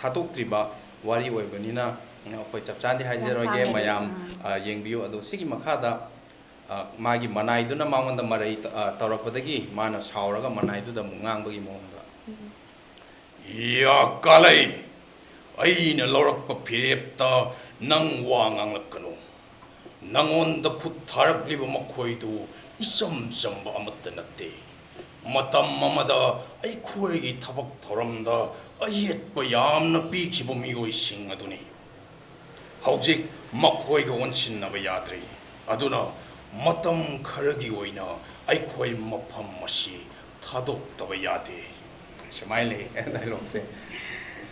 ꯊꯥꯗꯣꯛꯇ꯭ꯔꯤꯕ ꯋꯥꯔꯤ ꯑꯣꯏꯕꯅꯤꯅ ꯑꯩꯈꯣꯏ ꯆꯞ ꯆꯥꯅꯗꯤ ꯍꯥꯏꯖꯔꯣꯏꯒꯦ ꯃꯌꯥꯝ ꯌꯦꯡꯕꯤꯌꯨ ꯑꯗꯣ ꯁꯤꯒꯤ ꯃꯈꯥꯗ ꯃꯥꯒꯤ ꯃꯅꯥꯏꯗꯨꯅ ꯃꯉꯣꯟꯗ ꯃꯔꯩ ꯇꯧꯔꯛꯄꯗꯒꯤ ꯃꯥꯅ ꯁꯥꯎꯔꯒ ꯃꯅꯥꯏꯗꯨꯗ ꯑꯃꯨꯛ ꯉꯥꯡꯕꯒꯤ ꯃꯑꯣꯡꯗ ꯌꯥ ꯀꯥꯂꯩ ꯑꯩꯅ ꯂꯧꯔꯛꯄ ꯐꯤꯔꯦꯞꯇ ꯅꯪ ꯋꯥ ꯉꯥꯡꯂꯛꯀꯅꯨ ꯅꯪꯉꯣꯟꯗ ꯈꯨꯠ ꯊꯥꯔꯛꯂꯤꯕ ꯃꯈꯣꯏꯗꯨ ꯏꯆꯝ ꯆꯝꯕ ꯑꯃꯠꯇ ꯅꯠꯇꯦ ꯃꯇꯝ ꯑꯃꯗ ꯑꯩꯈꯣꯏꯒꯤ ꯊꯕꯛ ꯊꯧꯔꯝꯗ ꯑꯌꯦꯠꯄ ꯌꯥꯝꯅ ꯄꯤꯈꯤꯕ ꯃꯤꯑꯣꯏꯁꯤꯡ ꯑꯗꯨꯅꯤ ꯍꯧꯖꯤꯛ ꯃꯈꯣꯏꯒ ꯑꯣꯟꯁꯤꯟꯅꯕ ꯌꯥꯗ꯭ꯔꯤ ꯑꯗꯨꯅ ꯃꯇꯝ ꯈꯔꯒꯤ ꯑꯣꯏꯅ ꯑꯩꯈꯣꯏ ꯃꯐꯝ ꯑꯁꯤ ꯊꯥꯗꯣꯛꯇꯕ ꯌꯥꯗꯦ ꯁꯨꯃꯥꯏꯅ ꯂꯩ ꯗꯥꯏꯂꯣꯛꯁꯦ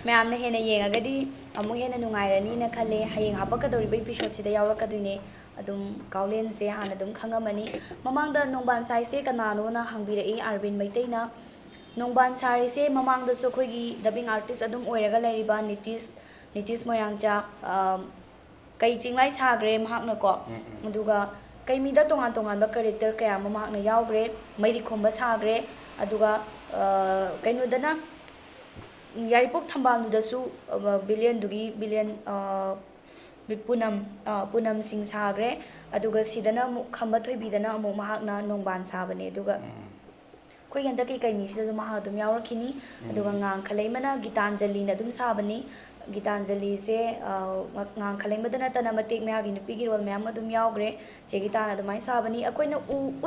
ꯃꯌꯥꯝꯅ ꯍꯦꯟꯅ ꯌꯦꯡꯉꯒꯗꯤ ꯑꯃꯨꯛ ꯍꯦꯟꯅ ꯅꯨꯡꯉꯥꯏꯔꯅꯤꯅ ꯈꯜꯂꯦ ꯍꯌꯦꯡ ꯍꯥꯞꯄꯛꯀꯗꯧꯔꯤꯕ ꯏꯄꯤꯁꯣꯠꯁꯤꯗ ꯌꯥꯎꯔꯛꯀꯗꯣꯏꯅꯦ ꯑꯗꯨꯝ ꯀꯥꯎꯂꯦꯟꯁꯦ ꯍꯥꯟꯅ ꯑꯗꯨꯝ ꯈꯪꯉꯝꯃꯅꯤ ꯃꯃꯥꯡꯗ ꯅꯣꯡꯕꯥꯟ ꯁꯥꯏꯁꯦ ꯀꯅꯥꯅꯣꯅ ꯍꯪꯕꯤꯔꯛꯏ ꯑꯥꯔꯕꯤꯟ ꯃꯩꯇꯩꯅ ꯅꯣꯡꯕꯥꯟ ꯁꯥꯔꯤꯁꯦ ꯃꯃꯥꯡꯗꯁꯨ ꯑꯩꯈꯣꯏꯒꯤ ꯗꯕꯤꯡ ꯑꯥꯔꯇꯤꯁ ꯑꯗꯨꯝ ꯑꯣꯏꯔꯒ ꯂꯩꯔꯤꯕ ꯅꯤꯇꯤꯁ ꯃꯣꯏꯔꯥꯡꯆꯥ ꯀꯩ ꯆꯤꯡꯂꯥꯏ ꯁꯥꯈ꯭ꯔꯦ ꯃꯍꯥꯛꯅꯀꯣ ꯑꯗꯨꯒ ꯀꯩꯃꯤꯗ ꯇꯣꯉꯥꯟ ꯇꯣꯉꯥꯟꯕ ꯀꯦꯔꯦꯛꯇꯔ ꯀꯌꯥ ꯑꯃ ꯃꯍꯥꯛꯅ ꯌꯥꯎꯈ꯭ꯔꯦ ꯃꯩꯔꯤꯈꯣꯝꯕ ꯁꯥꯈ꯭ꯔꯦ ꯑꯗꯨꯒ ꯀꯩꯅꯣꯗꯅ ꯌꯥꯏꯔꯤꯄꯣꯛ ꯊꯝꯕꯥꯜꯗꯨꯗꯁꯨ ꯕꯤꯂꯤꯌꯟ ꯄꯨꯅꯝ ꯁꯤꯡ ꯁꯥꯈ꯭ꯔꯦ ꯑꯗꯨꯒ ꯁꯤꯗꯅ ꯑꯃꯨꯛ ꯈꯝꯕ ꯊꯣꯏꯕꯤꯗꯅ ꯑꯃꯨꯛ ꯃꯍꯥꯛꯅ ꯅꯣꯡꯕꯥꯟ ꯁꯥꯕꯅꯦ ꯑꯗꯨꯒ ꯑꯩꯈꯣꯏꯒꯤ ꯍꯟꯗꯛꯀꯤ ꯀꯩꯃꯤꯁꯤꯗꯁꯨ ꯃꯍꯥꯛ ꯑꯗꯨꯝ ꯌꯥꯎꯔꯛꯈꯤꯅꯤ ꯑꯗꯨꯒ ꯉꯥꯡꯈꯂꯩꯃꯅ ꯒꯤꯇꯥꯟꯖꯂꯤꯅ ꯑꯗꯨꯝ ꯁꯥꯕꯅꯤ ꯒꯤꯇꯥꯟꯖꯂꯤꯁꯦ ꯉꯥꯡꯈꯂꯩꯃꯗ ꯅꯠꯇꯅ ꯃꯇꯦꯛ ꯃꯌꯥꯒꯤ ꯅꯨꯄꯤꯒꯤ ꯔꯣꯜ ꯃꯌꯥꯝ ꯑꯗꯨꯝ ꯌꯥꯎꯈ꯭ꯔꯦ ꯆꯦ ꯒꯤꯇꯥꯅ ꯑꯗꯨꯃꯥꯏꯅ ꯁꯥꯕꯅꯤ ꯑꯩꯈꯣꯏꯅ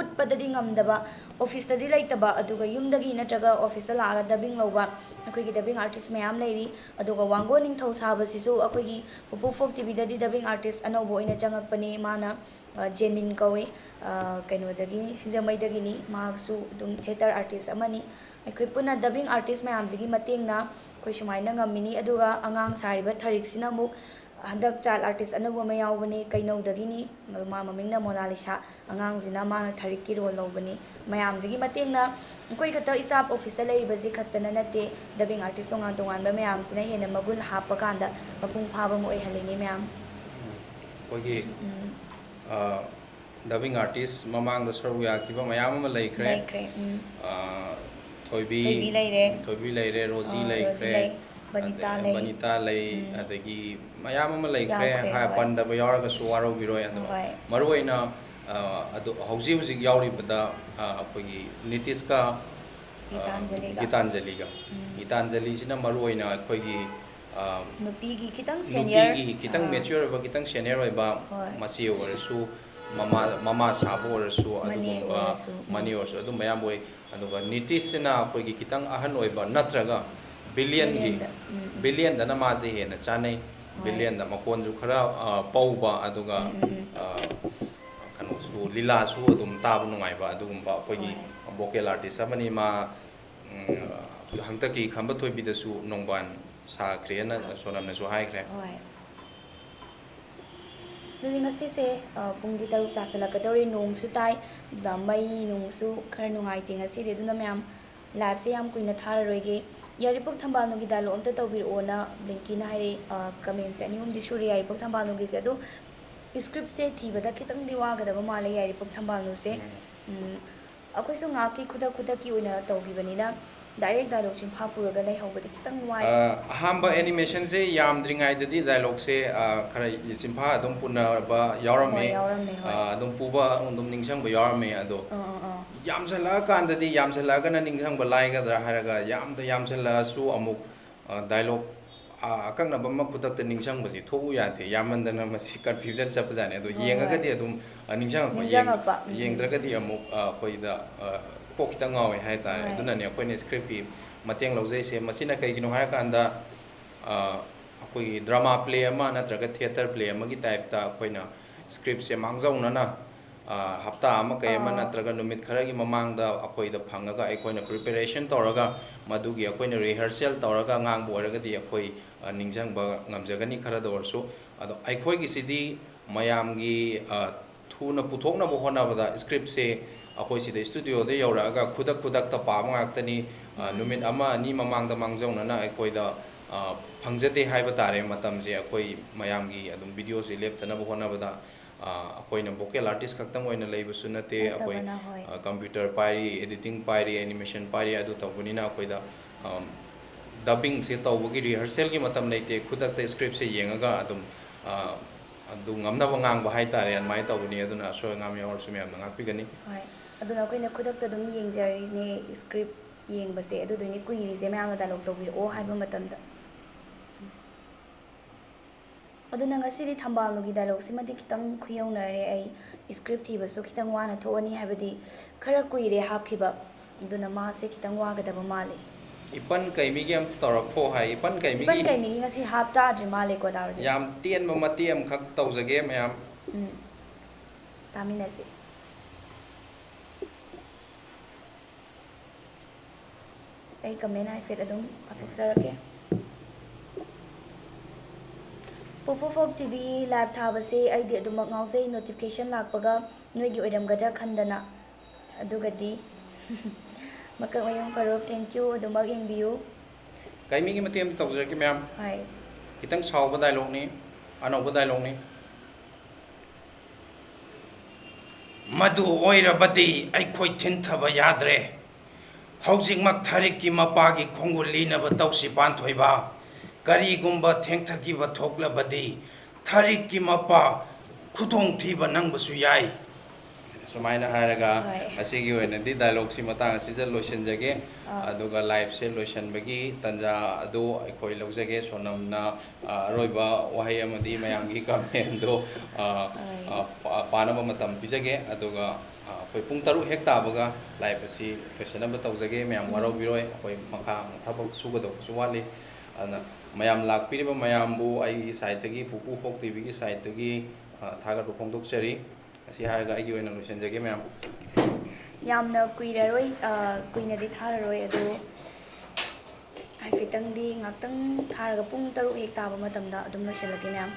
ꯎꯠꯄꯗꯗꯤ ꯉꯝꯗꯕ ꯑꯣꯐꯤꯁꯇꯗꯤ ꯂꯩꯇꯕ ꯑꯗꯨꯒ ꯌꯨꯝꯗꯒꯤ ꯅꯠꯇ꯭ꯔꯒ ꯑꯣꯐꯤꯁꯇ ꯂꯥꯛꯑꯒ ꯗꯕꯤꯡ ꯂꯧꯕ ꯑꯩꯈꯣꯏꯒꯤ ꯗꯕꯤꯡ ꯑꯥꯔꯇꯤꯁ ꯃꯌꯥꯝ ꯂꯩꯔꯤ ꯑꯗꯨꯒ ꯋꯥꯡꯒꯣ ꯅꯤꯡꯊꯧ ꯁꯥꯕꯁꯤꯁꯨ ꯑꯩꯈꯣꯏꯒꯤ ꯄꯨꯄꯨ ꯐꯣꯛ ꯇꯤꯚꯤꯗꯗꯤ ꯗꯕꯤꯡ ꯑꯥꯔꯇꯤꯁ ꯑꯅꯧꯕ ꯑꯣꯏꯅ ꯆꯪꯉꯛꯄꯅꯦ ꯃꯥꯅ ꯖꯦꯃꯤꯟ ꯀꯧꯏ ꯀꯩꯅꯣꯗꯒꯤ ꯁꯤꯡꯖꯃꯩꯗꯒꯤꯅꯤ ꯃꯍꯥꯛꯁꯨ ꯑꯗꯨꯝ ꯊꯤꯌꯦꯇꯔ ꯑꯥꯔꯇꯤꯁ ꯑꯃꯅꯤ ꯑꯩꯈꯣꯏ ꯄꯨꯟꯅ ꯗꯕꯤꯡ ꯑꯥꯔꯇꯤꯁ ꯃꯌꯥꯝꯁꯤꯒꯤ ꯃꯇꯦꯡꯅ ꯑꯩꯈꯣꯏ ꯁꯨꯃꯥꯏꯅ ꯉꯝꯃꯤꯅꯤ ꯑꯗꯨꯒ ꯑꯉꯥꯡ ꯁꯥꯔꯤꯕ ꯊꯔꯤꯛꯁꯤꯅ ꯑꯃꯨꯛ ꯍꯟꯗꯛ ꯆꯥꯏꯜ ꯑꯥꯔꯇꯤꯁ ꯑꯅꯧꯕ ꯑꯃ ꯌꯥꯎꯕꯅꯤ ꯀꯩꯅꯧꯗꯒꯤꯅꯤ ꯃꯥ ꯃꯃꯤꯡꯅ ꯃꯣꯅꯥꯂꯤꯁꯥ ꯑꯉꯥꯡꯁꯤꯅ ꯃꯥꯅ ꯊꯔꯤꯛꯀꯤ ꯔꯣꯜ ꯂꯧꯕꯅꯤ ꯃꯌꯥꯝꯁꯤꯒꯤ ꯃꯇꯦꯡꯅ ꯑꯩꯈꯣꯏ ꯈꯛꯇ ꯏꯁꯇꯥꯐ ꯑꯣꯐꯤꯁꯇ ꯂꯩꯔꯤꯕꯁꯤ ꯈꯛꯇꯅ ꯅꯠꯇꯦ ꯗꯕꯤꯡ ꯑꯥꯔꯇꯤꯁ ꯇꯣꯉꯥꯟ ꯇꯣꯉꯥꯟꯕ ꯃꯌꯥꯝꯁꯤꯅ ꯍꯦꯟꯅ ꯃꯒꯨꯟ ꯍꯥꯞꯄ ꯀꯥꯟꯗ ꯃꯄꯨꯡ ꯐꯥꯕ ꯑꯃ ꯑꯣꯏꯍꯜꯂꯤꯅꯤ ꯃꯌꯥꯝ ꯑꯩꯈꯣꯏꯒꯤ ꯗꯕꯤꯡ ꯑꯥꯔꯇꯤꯁ ꯃꯃꯥꯡꯗ ꯁꯔꯨꯛ ꯌꯥꯈꯤꯕ ꯃꯌꯥꯝ ꯑꯃ ꯂꯩꯈ꯭ꯔꯦ ꯊꯣꯏꯕꯤ ꯂꯩꯔꯦ ꯔꯣꯖꯤ ꯂꯩꯈ꯭ꯔꯦ ꯕꯅꯤꯇꯥ ꯂꯩ ꯑꯗꯒꯤ ꯃꯌꯥꯝ ꯑꯃ ꯂꯩꯈ꯭ꯔꯦ ꯄꯟꯗꯕ ꯌꯥꯎꯔꯒꯁꯨ ꯋꯥꯔꯧꯕꯤꯔꯣꯏ ꯑꯗꯣ ꯃꯔꯨꯑꯣꯏꯅ ꯑꯗꯣ ꯍꯧꯖꯤꯛ ꯌꯥꯎꯔꯤꯕꯗ ꯑꯩꯈꯣꯏꯒꯤ ꯅꯤꯇꯤꯁꯀ ꯒꯤꯇꯥꯟꯖꯂꯤꯁꯤꯅ ꯃꯔꯨꯑꯣꯏꯅ ꯑꯩꯈꯣꯏꯒꯤ ꯅꯨꯄꯤꯒꯤ ꯈꯤꯇꯪ ꯃꯦꯆ꯭ꯌꯣꯔ ꯑꯣꯏꯕ ꯈꯤꯇꯪ ꯁꯦꯅꯤꯌꯔ ꯑꯣꯏꯕ ꯃꯆꯦ ꯑꯣꯏꯔꯁꯨ ꯃꯃꯥ ꯁꯥꯕ ꯑꯣꯏꯔꯁꯨ ꯑꯗꯨꯒꯨꯝꯕ ꯃꯅꯤ ꯑꯣꯏꯔꯁꯨ ꯑꯗꯨꯝ ꯃꯌꯥꯝ ꯑꯣꯏ ꯑꯗꯨꯒ ꯅꯤꯇꯤꯁꯁꯤꯅ ꯑꯩꯈꯣꯏꯒꯤ ꯈꯤꯇꯪ ꯑꯍꯟ ꯑꯣꯏꯕ ꯅꯠꯇ꯭ꯔꯒ ꯕꯤꯂꯤꯌꯟꯗꯅ ꯃꯥꯁꯦ ꯍꯦꯟꯅ ꯆꯥꯅꯩ ꯕꯤꯂꯤꯌꯟꯗ ꯃꯈꯣꯟꯁꯨ ꯈꯔ ꯄꯧꯕ ꯑꯗꯨꯒ ꯀꯩꯅꯣꯁꯨ ꯂꯤꯂꯥꯁꯨ ꯑꯗꯨꯝ ꯇꯥꯕ ꯅꯨꯡꯉꯥꯏꯕ ꯑꯗꯨꯒꯨꯝꯕ ꯑꯩꯈꯣꯏꯒꯤ ꯚꯣꯀꯦꯜ ꯑꯥꯔꯇꯤꯁ ꯑꯃꯅꯤ ꯃꯥ ꯍꯟꯗꯛꯀꯤ ꯈꯝꯕ ꯊꯣꯏꯕꯤꯗꯁꯨ ꯅꯣꯡꯕꯥꯟ ꯁꯥꯈ꯭ꯔꯦꯅ ꯁꯣꯅꯝꯅꯁꯨ ꯍꯥꯏꯈ꯭ꯔꯦ ꯑꯗꯨꯗꯤ ꯉꯁꯤꯁꯦ ꯄꯨꯡꯗꯤ 6 ꯇꯥꯁꯜꯂꯛꯀꯗꯧꯔꯤ ꯅꯣꯡꯁꯨ ꯇꯥꯏ ꯑꯗꯨꯒ ꯃꯩ ꯅꯨꯡꯁꯨ ꯈꯔ ꯅꯨꯡꯉꯥꯏꯇꯦ ꯉꯁꯤꯗꯤ ꯑꯗꯨꯅ ꯃꯌꯥꯝ ꯂꯥꯏꯚꯁꯦ ꯌꯥꯝ ꯀꯨꯏꯅ ꯊꯥꯔꯔꯣꯏꯒꯦ ꯌꯥꯏꯔꯤꯄꯣꯛ ꯊꯝꯕꯥꯜꯅꯨꯒꯤ ꯗꯥꯏꯂꯣꯛ ꯑꯝꯇ ꯇꯧꯕꯤꯔꯛꯑꯣꯅ ꯕ꯭ꯂꯤꯡꯀꯤꯅ ꯍꯥꯏꯔꯛꯑꯦ ꯀꯃꯦꯟꯁꯦ 2-3 ꯁꯨꯔꯦ ꯌꯥꯏꯔꯤꯄꯣꯛ ꯊꯝꯕꯥꯜꯅꯨꯒꯤꯁꯦ ꯑꯗꯣ ꯁ꯭ꯀ꯭ꯔꯤꯞꯁꯦ ꯊꯤꯕꯗ ꯈꯤꯇꯪꯗꯤ ꯋꯥꯒꯗꯕ ꯃꯥꯜꯂꯦ ꯌꯥꯏꯔꯤꯄꯣꯛ ꯊꯝꯕꯥꯜꯅꯨꯁꯦ ꯑꯩꯈꯣꯏꯁꯨ ꯉꯥꯛꯀꯤ ꯈꯨꯗꯛꯀꯤ ꯑꯣꯏꯅ ꯇꯧꯈꯤꯕꯅꯤꯅ ꯗꯥꯏꯔꯦꯛ ꯗꯥꯏꯂꯣꯛ ꯆꯤꯟꯐꯥ ꯄꯨꯔꯒ ꯂꯩꯍꯧꯕꯗꯤ ꯈꯤꯇꯪ ꯋꯥꯏ ꯑꯍꯥꯟꯕ ꯑꯦꯅꯤꯃꯦꯁꯟꯁꯦ ꯌꯥꯝꯗ꯭ꯔꯤꯉꯩꯗꯗꯤ ꯗꯥꯏꯂꯣꯛꯁꯦꯈꯔ ꯆꯤꯟꯐꯥ ꯑꯗꯨꯝ ꯄꯨꯅꯕ ꯌꯥꯎꯔꯝꯃꯤ ꯑꯗꯨꯝ ꯄꯨꯕ ꯑꯗꯨꯝ ꯅꯤꯡꯁꯤꯡꯕ ꯌꯥꯎꯔꯝꯃꯤ ꯑꯗꯣ ꯌꯥꯝꯁꯜꯂꯛꯑꯀꯥꯟꯗꯗꯤ ꯌꯥꯝꯁꯜꯂꯛꯑꯒꯅ ꯅꯤꯡꯁꯤꯡꯕ लायगद꯭रा हायरगा यामसल्लासु अमुक डायलॉग अकंगनब अमा खुदक्ता निंगसंगबसि थोउ यादे यामंदना मसि कन्फ्यूजन चपजाने अदो येंगगदि अदुम निंगसंगप येंगद्रगदि अमुक अखोइदा कोखिता ngawe hai tare adunane akoine script pi mateng lawjai se masina kaigino hai kanda akoi drama play ama natraga theater play ama gi type ta akoina script se mangjauna na ꯍꯞꯇꯥ ꯑꯃ ꯀꯩ ꯑꯃ ꯅꯠꯇ꯭ꯔꯒ ꯅꯨꯃꯤꯠ ꯈꯔꯒꯤ ꯃꯃꯥꯡꯗ ꯑꯩꯈꯣꯏꯗ ꯐꯪꯉꯒ ꯑꯩꯈꯣꯏꯅ ꯄ꯭ꯔꯤꯄꯦꯔꯦꯁꯟ ꯇꯧꯔꯒ ꯃꯗꯨꯒꯤ ꯑꯩꯈꯣꯏꯅ ꯔꯤꯍꯔꯁꯦꯜ ꯇꯧꯔꯒ ꯉꯥꯡꯕ ꯑꯣꯏꯔꯒꯗꯤ ꯑꯩꯈꯣꯏ ꯅꯤꯡꯁꯤꯡꯕ ꯉꯝꯖꯒꯅꯤ ꯈꯔꯗ ꯑꯣꯏꯔꯁꯨ ꯑꯗꯣ ꯑꯩꯈꯣꯏꯒꯤꯁꯤꯗꯤ ꯃꯌꯥꯝꯒꯤ ꯊꯨꯅ ꯄꯨꯊꯣꯛꯅꯕ ꯍꯣꯠꯅꯕꯗ ꯁ꯭ꯀ꯭ꯔꯤꯞꯁꯦ ꯑꯩꯈꯣꯏ ꯁꯤꯗ ꯁ꯭ꯇꯨꯗꯤꯑꯣꯗ ꯌꯧꯔꯛꯑꯒ ꯈꯨꯗꯛꯇ ꯄꯥꯕ ꯉꯥꯛꯇꯅꯤ ꯅꯨꯃꯤꯠ ꯑꯃ ꯑꯅꯤ ꯃꯃꯥꯡꯗ ꯃꯥꯡꯖꯧꯅꯅ ꯑꯩꯈꯣꯏꯗ ꯐꯪꯖꯗꯦ ꯍꯥꯏꯕ ꯇꯥꯔꯦ ꯃꯇꯝꯁꯦ ꯑꯩꯈꯣꯏ ꯃꯌꯥꯝꯒꯤ ꯑꯗꯨꯝ ꯚꯤꯗꯤꯑꯣꯁꯦ ꯂꯦꯞꯇꯅꯕ ꯍꯣꯠꯅꯕꯗ ꯑꯩꯈꯣꯏꯅ ꯚꯣꯀꯦꯜ ꯑꯥꯔꯇꯤꯁ ꯈꯛꯇꯪ ꯑꯣꯏꯅ ꯂꯩꯕꯁꯨ ꯅꯠꯇꯦ ꯑꯩꯈꯣꯏ ꯀꯝꯄ꯭ꯌꯨꯇꯔ ꯄꯥꯏꯔꯤ ꯑꯦꯗꯤꯇꯤꯡ ꯄꯥꯏꯔꯤ ꯑꯦꯅꯤꯃꯦꯁꯟ ꯄꯥꯏꯔꯤ ꯑꯗꯨ ꯇꯧꯕꯅꯤꯅ ꯑꯩꯈꯣꯏꯗ ꯗꯕꯤꯡꯁꯦ ꯇꯧꯕꯒꯤ ꯔꯤꯍꯔꯁꯦꯜꯒꯤ ꯃꯇꯝ ꯂꯩꯇꯦ ꯈꯨꯗꯛꯇ ꯁ꯭ꯀ꯭ꯔꯤꯞꯁꯦ ꯌꯦꯡꯉꯒ ꯑꯗꯨ ꯉꯝꯅꯕ ꯉꯥꯡꯕ ꯍꯥꯏꯇꯥꯔꯦ ꯑꯗꯨꯃꯥꯏꯅ ꯇꯧꯕꯅꯤ ꯑꯗꯨꯅ ꯑꯁꯣꯏ ꯑꯉꯥꯝ ꯌꯥꯎꯔꯁꯨ ꯃꯌꯥꯝꯅ ꯉꯥꯛꯄꯤꯒꯅꯤ ꯍꯣꯏ ꯑꯗꯨꯅ ꯑꯩꯈꯣꯏꯅ ꯈꯨꯗꯛꯇ ꯑꯗꯨꯝ ꯌꯦꯡꯖꯔꯤꯅꯦ ꯁ꯭ꯀ꯭ꯔꯤꯞ ꯌꯦꯡꯕꯁꯦ ꯑꯗꯨꯗꯨꯅꯤ ꯀꯨꯏꯔꯤꯁꯦ ꯃꯌꯥꯝꯅ ꯗꯥꯏꯂꯣꯛ ꯇꯧꯕꯤꯔꯛꯑꯣ ꯍꯥꯏꯕ ꯃꯇꯝꯗ ꯑꯗꯨꯅ ꯉꯁꯤꯗꯤ ꯊꯝꯕꯥꯜꯅꯨꯒꯤ ꯗꯥꯏꯂꯣꯛꯁꯤꯃꯗꯤ ꯈꯤꯇꯪ ꯈꯨꯌꯧꯅꯔꯦ ꯑꯩ ꯁ꯭ꯀ꯭ꯔꯤꯞ ꯊꯤꯕꯁꯨ ꯈꯤꯇꯪ ꯋꯥꯅ ꯊꯣꯛꯑꯅꯤ ꯍꯥꯏꯕꯗꯤꯈꯔ ꯀꯨꯏꯔꯦ ꯍꯥꯞꯈꯤꯕ ꯑꯗꯨꯅ ꯃꯥꯁꯦ ꯈꯤꯇꯪ ꯋꯥꯒꯗꯕ ꯃꯥꯜꯂꯦ ꯏꯄꯟ ꯀꯩꯃꯤꯒꯤ ꯑꯝꯇ ꯇꯧꯔꯛꯈꯣ ꯍꯥꯏ ꯏꯄꯟ ꯀꯩꯃꯤꯒꯤ ꯉꯁꯤ ꯍꯥꯞ ꯇꯥꯗ꯭ꯔꯤ ꯃꯥꯜꯂꯦꯀꯣ ꯗꯥꯔꯣꯖꯦꯁ ꯌꯥꯝ ꯇꯦꯟꯕ ꯃꯇꯦꯛ ꯑꯃꯈꯛ ꯇꯧꯖꯒꯦ ꯃꯌꯥꯝ ꯇꯥꯃꯤꯟꯅꯁꯤ ꯑꯩ ꯀꯃꯦꯟ ꯍꯥꯏꯐꯦꯠ ꯑꯗꯨꯝ ꯄꯥꯊꯣꯛꯆꯔꯛꯀꯦ ꯄꯣꯐꯣ ꯐꯣꯛ ꯇꯤꯚꯤ ꯂꯥꯏꯚ ꯊꯥꯕꯁꯦ ꯑꯩꯗꯤ ꯑꯗꯨꯃꯛ ꯉꯥꯎꯖꯩ ꯅꯣꯇꯤꯐꯤꯀꯦꯁꯟ ꯂꯥꯛꯄꯒ ꯅꯣꯏꯒꯤ ꯑꯣꯏꯔꯝꯒꯗ꯭ꯔꯥ ꯈꯟꯗꯅ ꯑꯗꯨꯒꯗꯤ ꯃꯀꯛꯃꯌꯨꯝ ꯐꯔꯨꯛ ꯊꯦꯡꯀ꯭ꯌꯨ ꯑꯗꯨꯃꯛ ꯌꯦꯡꯕꯤꯌꯨ ꯀꯩꯃꯤꯒꯤ ꯃꯇꯦꯛ ꯑꯃ ꯇꯧꯖꯔꯛꯀꯦ ꯃꯌꯥꯝ ꯍꯣꯏ ꯈꯤꯇꯪ ꯁꯥꯎꯕ ꯗꯥꯏꯂꯣꯛꯅꯤ ꯑꯅꯧꯕ ꯗꯥꯏꯂꯣꯛꯅꯤ ꯃꯗꯨ ꯑꯣꯏꯔꯕꯗꯤ ꯑꯩꯈꯣꯏ ꯊꯤꯟꯊꯕ ꯌꯥꯗ꯭ꯔꯦ ꯍꯧꯖꯤꯛꯃꯛ ꯊꯥꯔꯤꯛꯀꯤ ꯃꯄꯥꯒꯤ ꯈꯣꯡꯒꯨꯜ ꯂꯤꯅꯕ ꯇꯧꯁꯤ ꯄꯥꯟꯊꯣꯏꯕ ꯀꯔꯤꯒꯨꯝꯕ ꯊꯦꯡꯊꯈꯤꯕ ꯊꯣꯛꯂꯕꯗꯤ ꯊꯥꯔꯤꯛꯀꯤ ꯃꯄꯥ ꯈꯨꯗꯣꯡ ꯊꯤꯕ ꯅꯪꯕꯁꯨ ꯌꯥꯏ ꯁꯨꯃꯥꯏꯅ ꯍꯥꯏꯔꯒ ꯍꯣꯏ ꯑꯁꯤꯒꯤ ꯑꯣꯏꯅꯗꯤ ꯗꯥꯏꯂꯣꯛꯁꯤ ꯃꯇꯥꯡ ꯑꯁꯤꯗ ꯂꯣꯏꯁꯤꯟꯖꯒꯦ ꯑꯗꯨꯒ ꯂꯥꯏꯚꯁꯦ ꯂꯣꯏꯁꯤꯟꯕꯒꯤ ꯇꯥꯟꯖꯥ ꯑꯗꯨ ꯑꯩꯈꯣꯏ ꯂꯧꯖꯒꯦ ꯁꯣꯅꯝꯅ ꯑꯔꯣꯏꯕ ꯋꯥꯍꯩ ꯑꯃꯗꯤ ꯃꯌꯥꯝꯒꯤ ꯀꯃꯦꯟꯗꯣ ꯄꯥꯅꯕ ꯃꯇꯝ ꯄꯤꯖꯒꯦ ꯑꯗꯨꯒ ꯑꯩꯈꯣꯏ ꯄꯨꯡ 6 ꯍꯦꯛ ꯇꯥꯕꯒ ꯂꯥꯏꯚ ꯑꯁꯤ ꯂꯣꯏꯁꯤꯟꯅꯕ ꯇꯧꯖꯒꯦ ꯃꯌꯥꯝ ꯋꯥꯔꯧꯕꯤꯔꯣꯏ ꯑꯩꯈꯣꯏ ꯃꯈꯥ ꯊꯕꯛ ꯁꯨꯒꯗꯧꯕꯁꯨ ꯋꯥꯠꯂꯤ ꯑꯗꯨꯅ ꯃꯌꯥꯝ ꯂꯥꯛꯄꯤꯔꯤꯕ ꯃꯌꯥꯝꯕꯨ ꯑꯩꯒꯤ ꯁꯥꯏꯠꯇꯒꯤ ꯄꯨꯄꯨ ꯐꯣꯛ ꯇꯤꯚꯤꯒꯤ ꯁꯥꯏꯠꯇꯒꯤ ꯊꯥꯒꯠꯄ ꯐꯣꯡꯗꯣꯛꯆꯔꯤ ꯑꯁꯤ ꯍꯥꯏꯔꯒ ꯑꯩꯒꯤ ꯑꯣꯏꯅ ꯂꯣꯏꯁꯤꯟꯖꯒꯦ ꯃꯌꯥꯝ ꯌꯥꯝꯅ ꯀꯨꯏꯔꯔꯣꯏ ꯀꯨꯏꯅꯗꯤ ꯊꯥꯔꯔꯣꯏ ꯑꯗꯣ ꯍꯥꯏꯐꯦꯠꯇꯪꯗꯤ ꯉꯥꯛꯇꯪ ꯊꯥꯔꯒ ꯄꯨꯡ 6 ꯍꯦꯛ ꯇꯥꯕ ꯃꯇꯝꯗ ꯑꯗꯨꯝ ꯂꯣꯏꯁꯤꯜꯂꯒꯦ ꯃꯌꯥꯝ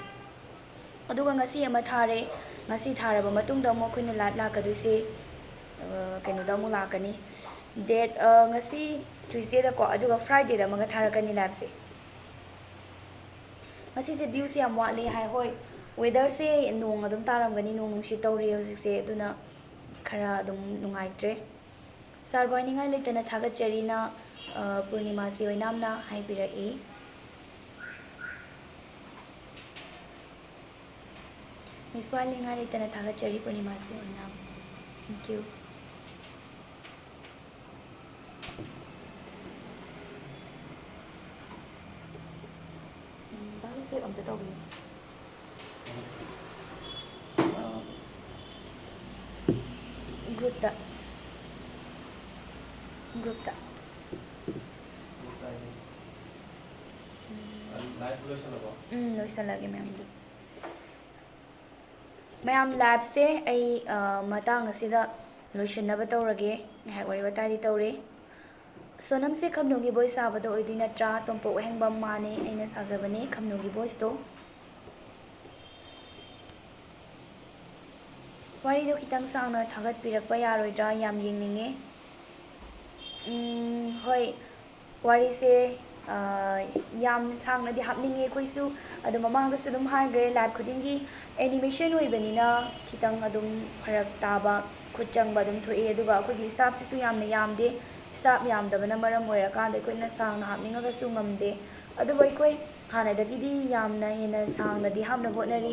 ꯑꯗꯨꯒ ꯉꯁꯤ ꯑꯃ ꯊꯥꯔꯦ ꯉꯁꯤ ꯊꯥꯔꯕ ꯃꯇꯨꯡꯗ ꯑꯃꯨꯛ ꯑꯩꯈꯣꯏꯅ ꯂꯥꯏꯚ ꯂꯥꯛꯀꯗꯣꯏꯁꯦ ꯀꯩꯅꯣꯗ ꯑꯃꯨꯛ ꯂꯥꯛꯀꯅꯤ ꯗꯦꯠ ꯉꯁꯤ ꯇ꯭ꯌꯨꯁꯗꯦꯗꯀꯣ ꯑꯗꯨꯒ ꯐ꯭ꯔꯥꯏꯗꯦꯗ ꯑꯃꯒ ꯊꯥꯔꯛꯀꯅꯤ ꯂꯥꯏꯚꯁꯦ ꯉꯁꯤꯁꯦ ꯚ꯭ꯌꯨꯁꯦ ꯌꯥꯝ ꯋꯥꯠꯂꯤ ꯍꯥꯏ ꯍꯣꯏ ꯋꯦꯗꯔꯁꯦ ꯅꯣꯡ ꯑꯗꯨꯝ ꯇꯥꯔꯝꯒꯅꯤ ꯅꯣꯡ ꯅꯨꯡꯁꯤꯠ ꯇꯧꯔꯤ ꯍꯧꯖꯤꯛꯁꯦ ꯑꯗꯨꯅ ꯈꯔ ꯑꯗꯨꯝ ꯅꯨꯡꯉꯥꯏꯇ꯭ꯔꯦ ꯁꯥꯔꯕ ꯍꯥꯏꯅꯤꯡꯉꯥꯏ ꯂꯩꯇꯅ ꯊꯥꯒꯠꯆꯔꯤꯅ ꯄꯨꯔꯅꯤꯃꯥꯁꯤ ꯑꯣꯏꯅꯥꯝꯅ ꯍꯥꯏꯕꯤꯔꯛꯏ ꯃꯤꯁꯄꯥ ꯍꯥꯏꯅꯤꯡꯉꯥꯏ ꯂꯩꯇꯅ ꯊꯥꯒꯠꯆꯔꯤ ꯄꯨꯔꯅꯤꯃꯥꯁꯤ ꯑꯣꯏꯅꯥꯝ ꯊꯦꯡꯀ꯭ꯌꯨ ꯁꯦꯞ ꯑꯝꯇ ꯇꯧꯕꯤꯌꯨ ꯒ꯭ꯔꯨꯞꯇ ꯂꯣꯏꯁꯜꯂꯒꯦ ꯃꯌꯥꯝ ꯂꯥꯏꯚꯁꯦ ꯑꯩ ꯃꯇꯥꯡ ꯑꯁꯤꯗ ꯂꯣꯏꯁꯤꯟꯅꯕ ꯇꯧꯔꯒꯦ ꯉꯥꯏꯍꯥꯛ ꯋꯥꯔꯤ ꯋꯥꯇꯥꯏꯗꯤ ꯇꯧꯔꯦ ꯁꯣꯅꯝꯁꯦ ꯈꯝꯅꯨꯒꯤ ꯚꯣꯏꯁ ꯁꯥꯕꯗꯣ ꯑꯣꯏꯗꯣꯏ ꯅꯠꯇ꯭ꯔꯥ ꯇꯣꯝꯄꯣꯛ ꯋꯥꯍꯦꯡꯕꯝ ꯃꯥꯅꯦ ꯑꯩꯅ ꯁꯥꯖꯕꯅꯦ ꯈꯝꯅꯨꯒꯤ ꯚꯣꯏꯁꯇꯣ ꯋꯥꯔꯤꯗꯣ ꯈꯤꯇꯪ ꯁꯥꯡꯅ ꯊꯥꯒꯠꯄꯤꯔꯛꯄ ꯌꯥꯔꯣꯏꯗ꯭ꯔꯥ ꯌꯥꯝ ꯌꯦꯡꯅꯤꯡꯉꯦ ꯍꯣꯏ ꯋꯥꯔꯤꯁꯦ ꯌꯥꯝ ꯁꯥꯡꯅꯗꯤ ꯍꯥꯞꯅꯤꯡꯉꯦ ꯑꯩꯈꯣꯏꯁꯨ ꯑꯗꯣ ꯃꯃꯥꯡꯗꯁꯨ ꯑꯗꯨꯝ ꯍꯥꯏꯈ꯭ꯔꯦ ꯂꯥꯏꯚ ꯈꯨꯗꯤꯡꯒꯤ ꯑꯦꯅꯤꯃꯦꯁꯟ ꯑꯣꯏꯕꯅꯤꯅ ꯈꯤꯇꯪ ꯑꯗꯨꯝ ꯐꯔꯛ ꯇꯥꯕ ꯈꯨꯠ ꯆꯪꯕ ꯑꯗꯨꯝ ꯊꯣꯛꯑꯦ ꯑꯗꯨꯒ ꯑꯩꯈꯣꯏꯒꯤ ꯁ꯭ꯇꯥꯐꯁꯤꯁꯨ ꯌꯥꯝꯅ ꯌꯥꯝꯗꯦ ꯁ꯭ꯇꯥꯐ ꯌꯥꯝꯗꯕꯅ ꯃꯔꯝ ꯑꯣꯏꯔꯀꯥꯟꯗ ꯑꯩꯈꯣꯏꯅ ꯁꯥꯡꯅ ꯍꯥꯞꯅꯤꯡꯉꯒꯁꯨ ꯉꯝꯗꯦ ꯑꯗꯨꯕꯨ ꯑꯩꯈꯣই ꯍꯥꯟꯅꯗꯒꯤꯗꯤ ꯌꯥꯝꯅ ꯍꯦꯟꯅ ꯁꯥꯡꯅꯗꯤ ꯍꯥꯞꯅꯕ ꯍꯣꯠꯅꯔꯤ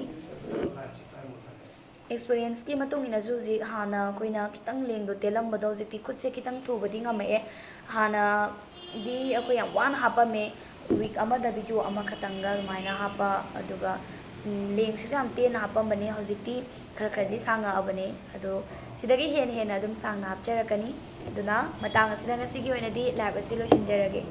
ꯑꯦꯛꯁꯄꯤꯔꯤꯌꯦꯟꯁꯀꯤ ꯃꯇꯨꯡ ꯏꯟꯅꯁꯨ ꯍꯧꯖꯤꯛ ꯍꯥꯟꯅ ꯑꯩꯈꯣꯏꯅ ꯈꯤꯇꯪ ꯂꯦꯡꯗꯣ ꯇꯦꯜꯂꯝꯕꯗꯣ ꯍꯧꯖꯤꯛꯇꯤ ꯈꯨꯠꯁꯦ ꯈꯤꯇꯪ ꯊꯨꯕꯗꯤ ꯉꯝꯃꯛꯑꯦ ꯍꯥꯟꯅꯗꯤ ꯑꯩꯈꯣꯏ ꯌꯥꯝ ꯋꯥꯅ ꯍꯥꯞꯄꯝꯃꯦ ꯋꯤꯛ ꯑꯃꯗ ꯚꯤꯗꯤꯑꯣ ꯑꯃꯈꯛꯇꯪꯒ ꯑꯗꯨꯃꯥꯏꯅ ꯍꯥꯞꯄ ꯑꯗꯨꯒ ꯂꯦꯡꯁꯤꯁꯨ ꯌꯥꯝ ꯇꯦꯟꯅ ꯍꯥꯞꯄꯝꯕꯅꯦ ꯍꯧꯖꯤꯛꯇꯤ ꯈꯔꯗꯤ ꯁꯥꯡꯉꯛꯑꯕꯅꯦ ꯑꯗꯣ ꯁꯤꯗꯒꯤ ꯍꯦꯟꯅ ꯑꯗꯨꯝ ꯁꯥꯡꯅ ꯍꯥꯞꯆꯔꯛꯀꯅꯤ ꯑꯗꯨꯅ ꯃꯇꯥꯡ ꯑꯁꯤꯗ ꯉꯁꯤꯒꯤ ꯑꯣꯏꯅꯗꯤ ꯂꯥꯏꯚ ꯑꯁꯤ ꯂꯣꯏꯁꯤꯟꯖꯔꯒꯦ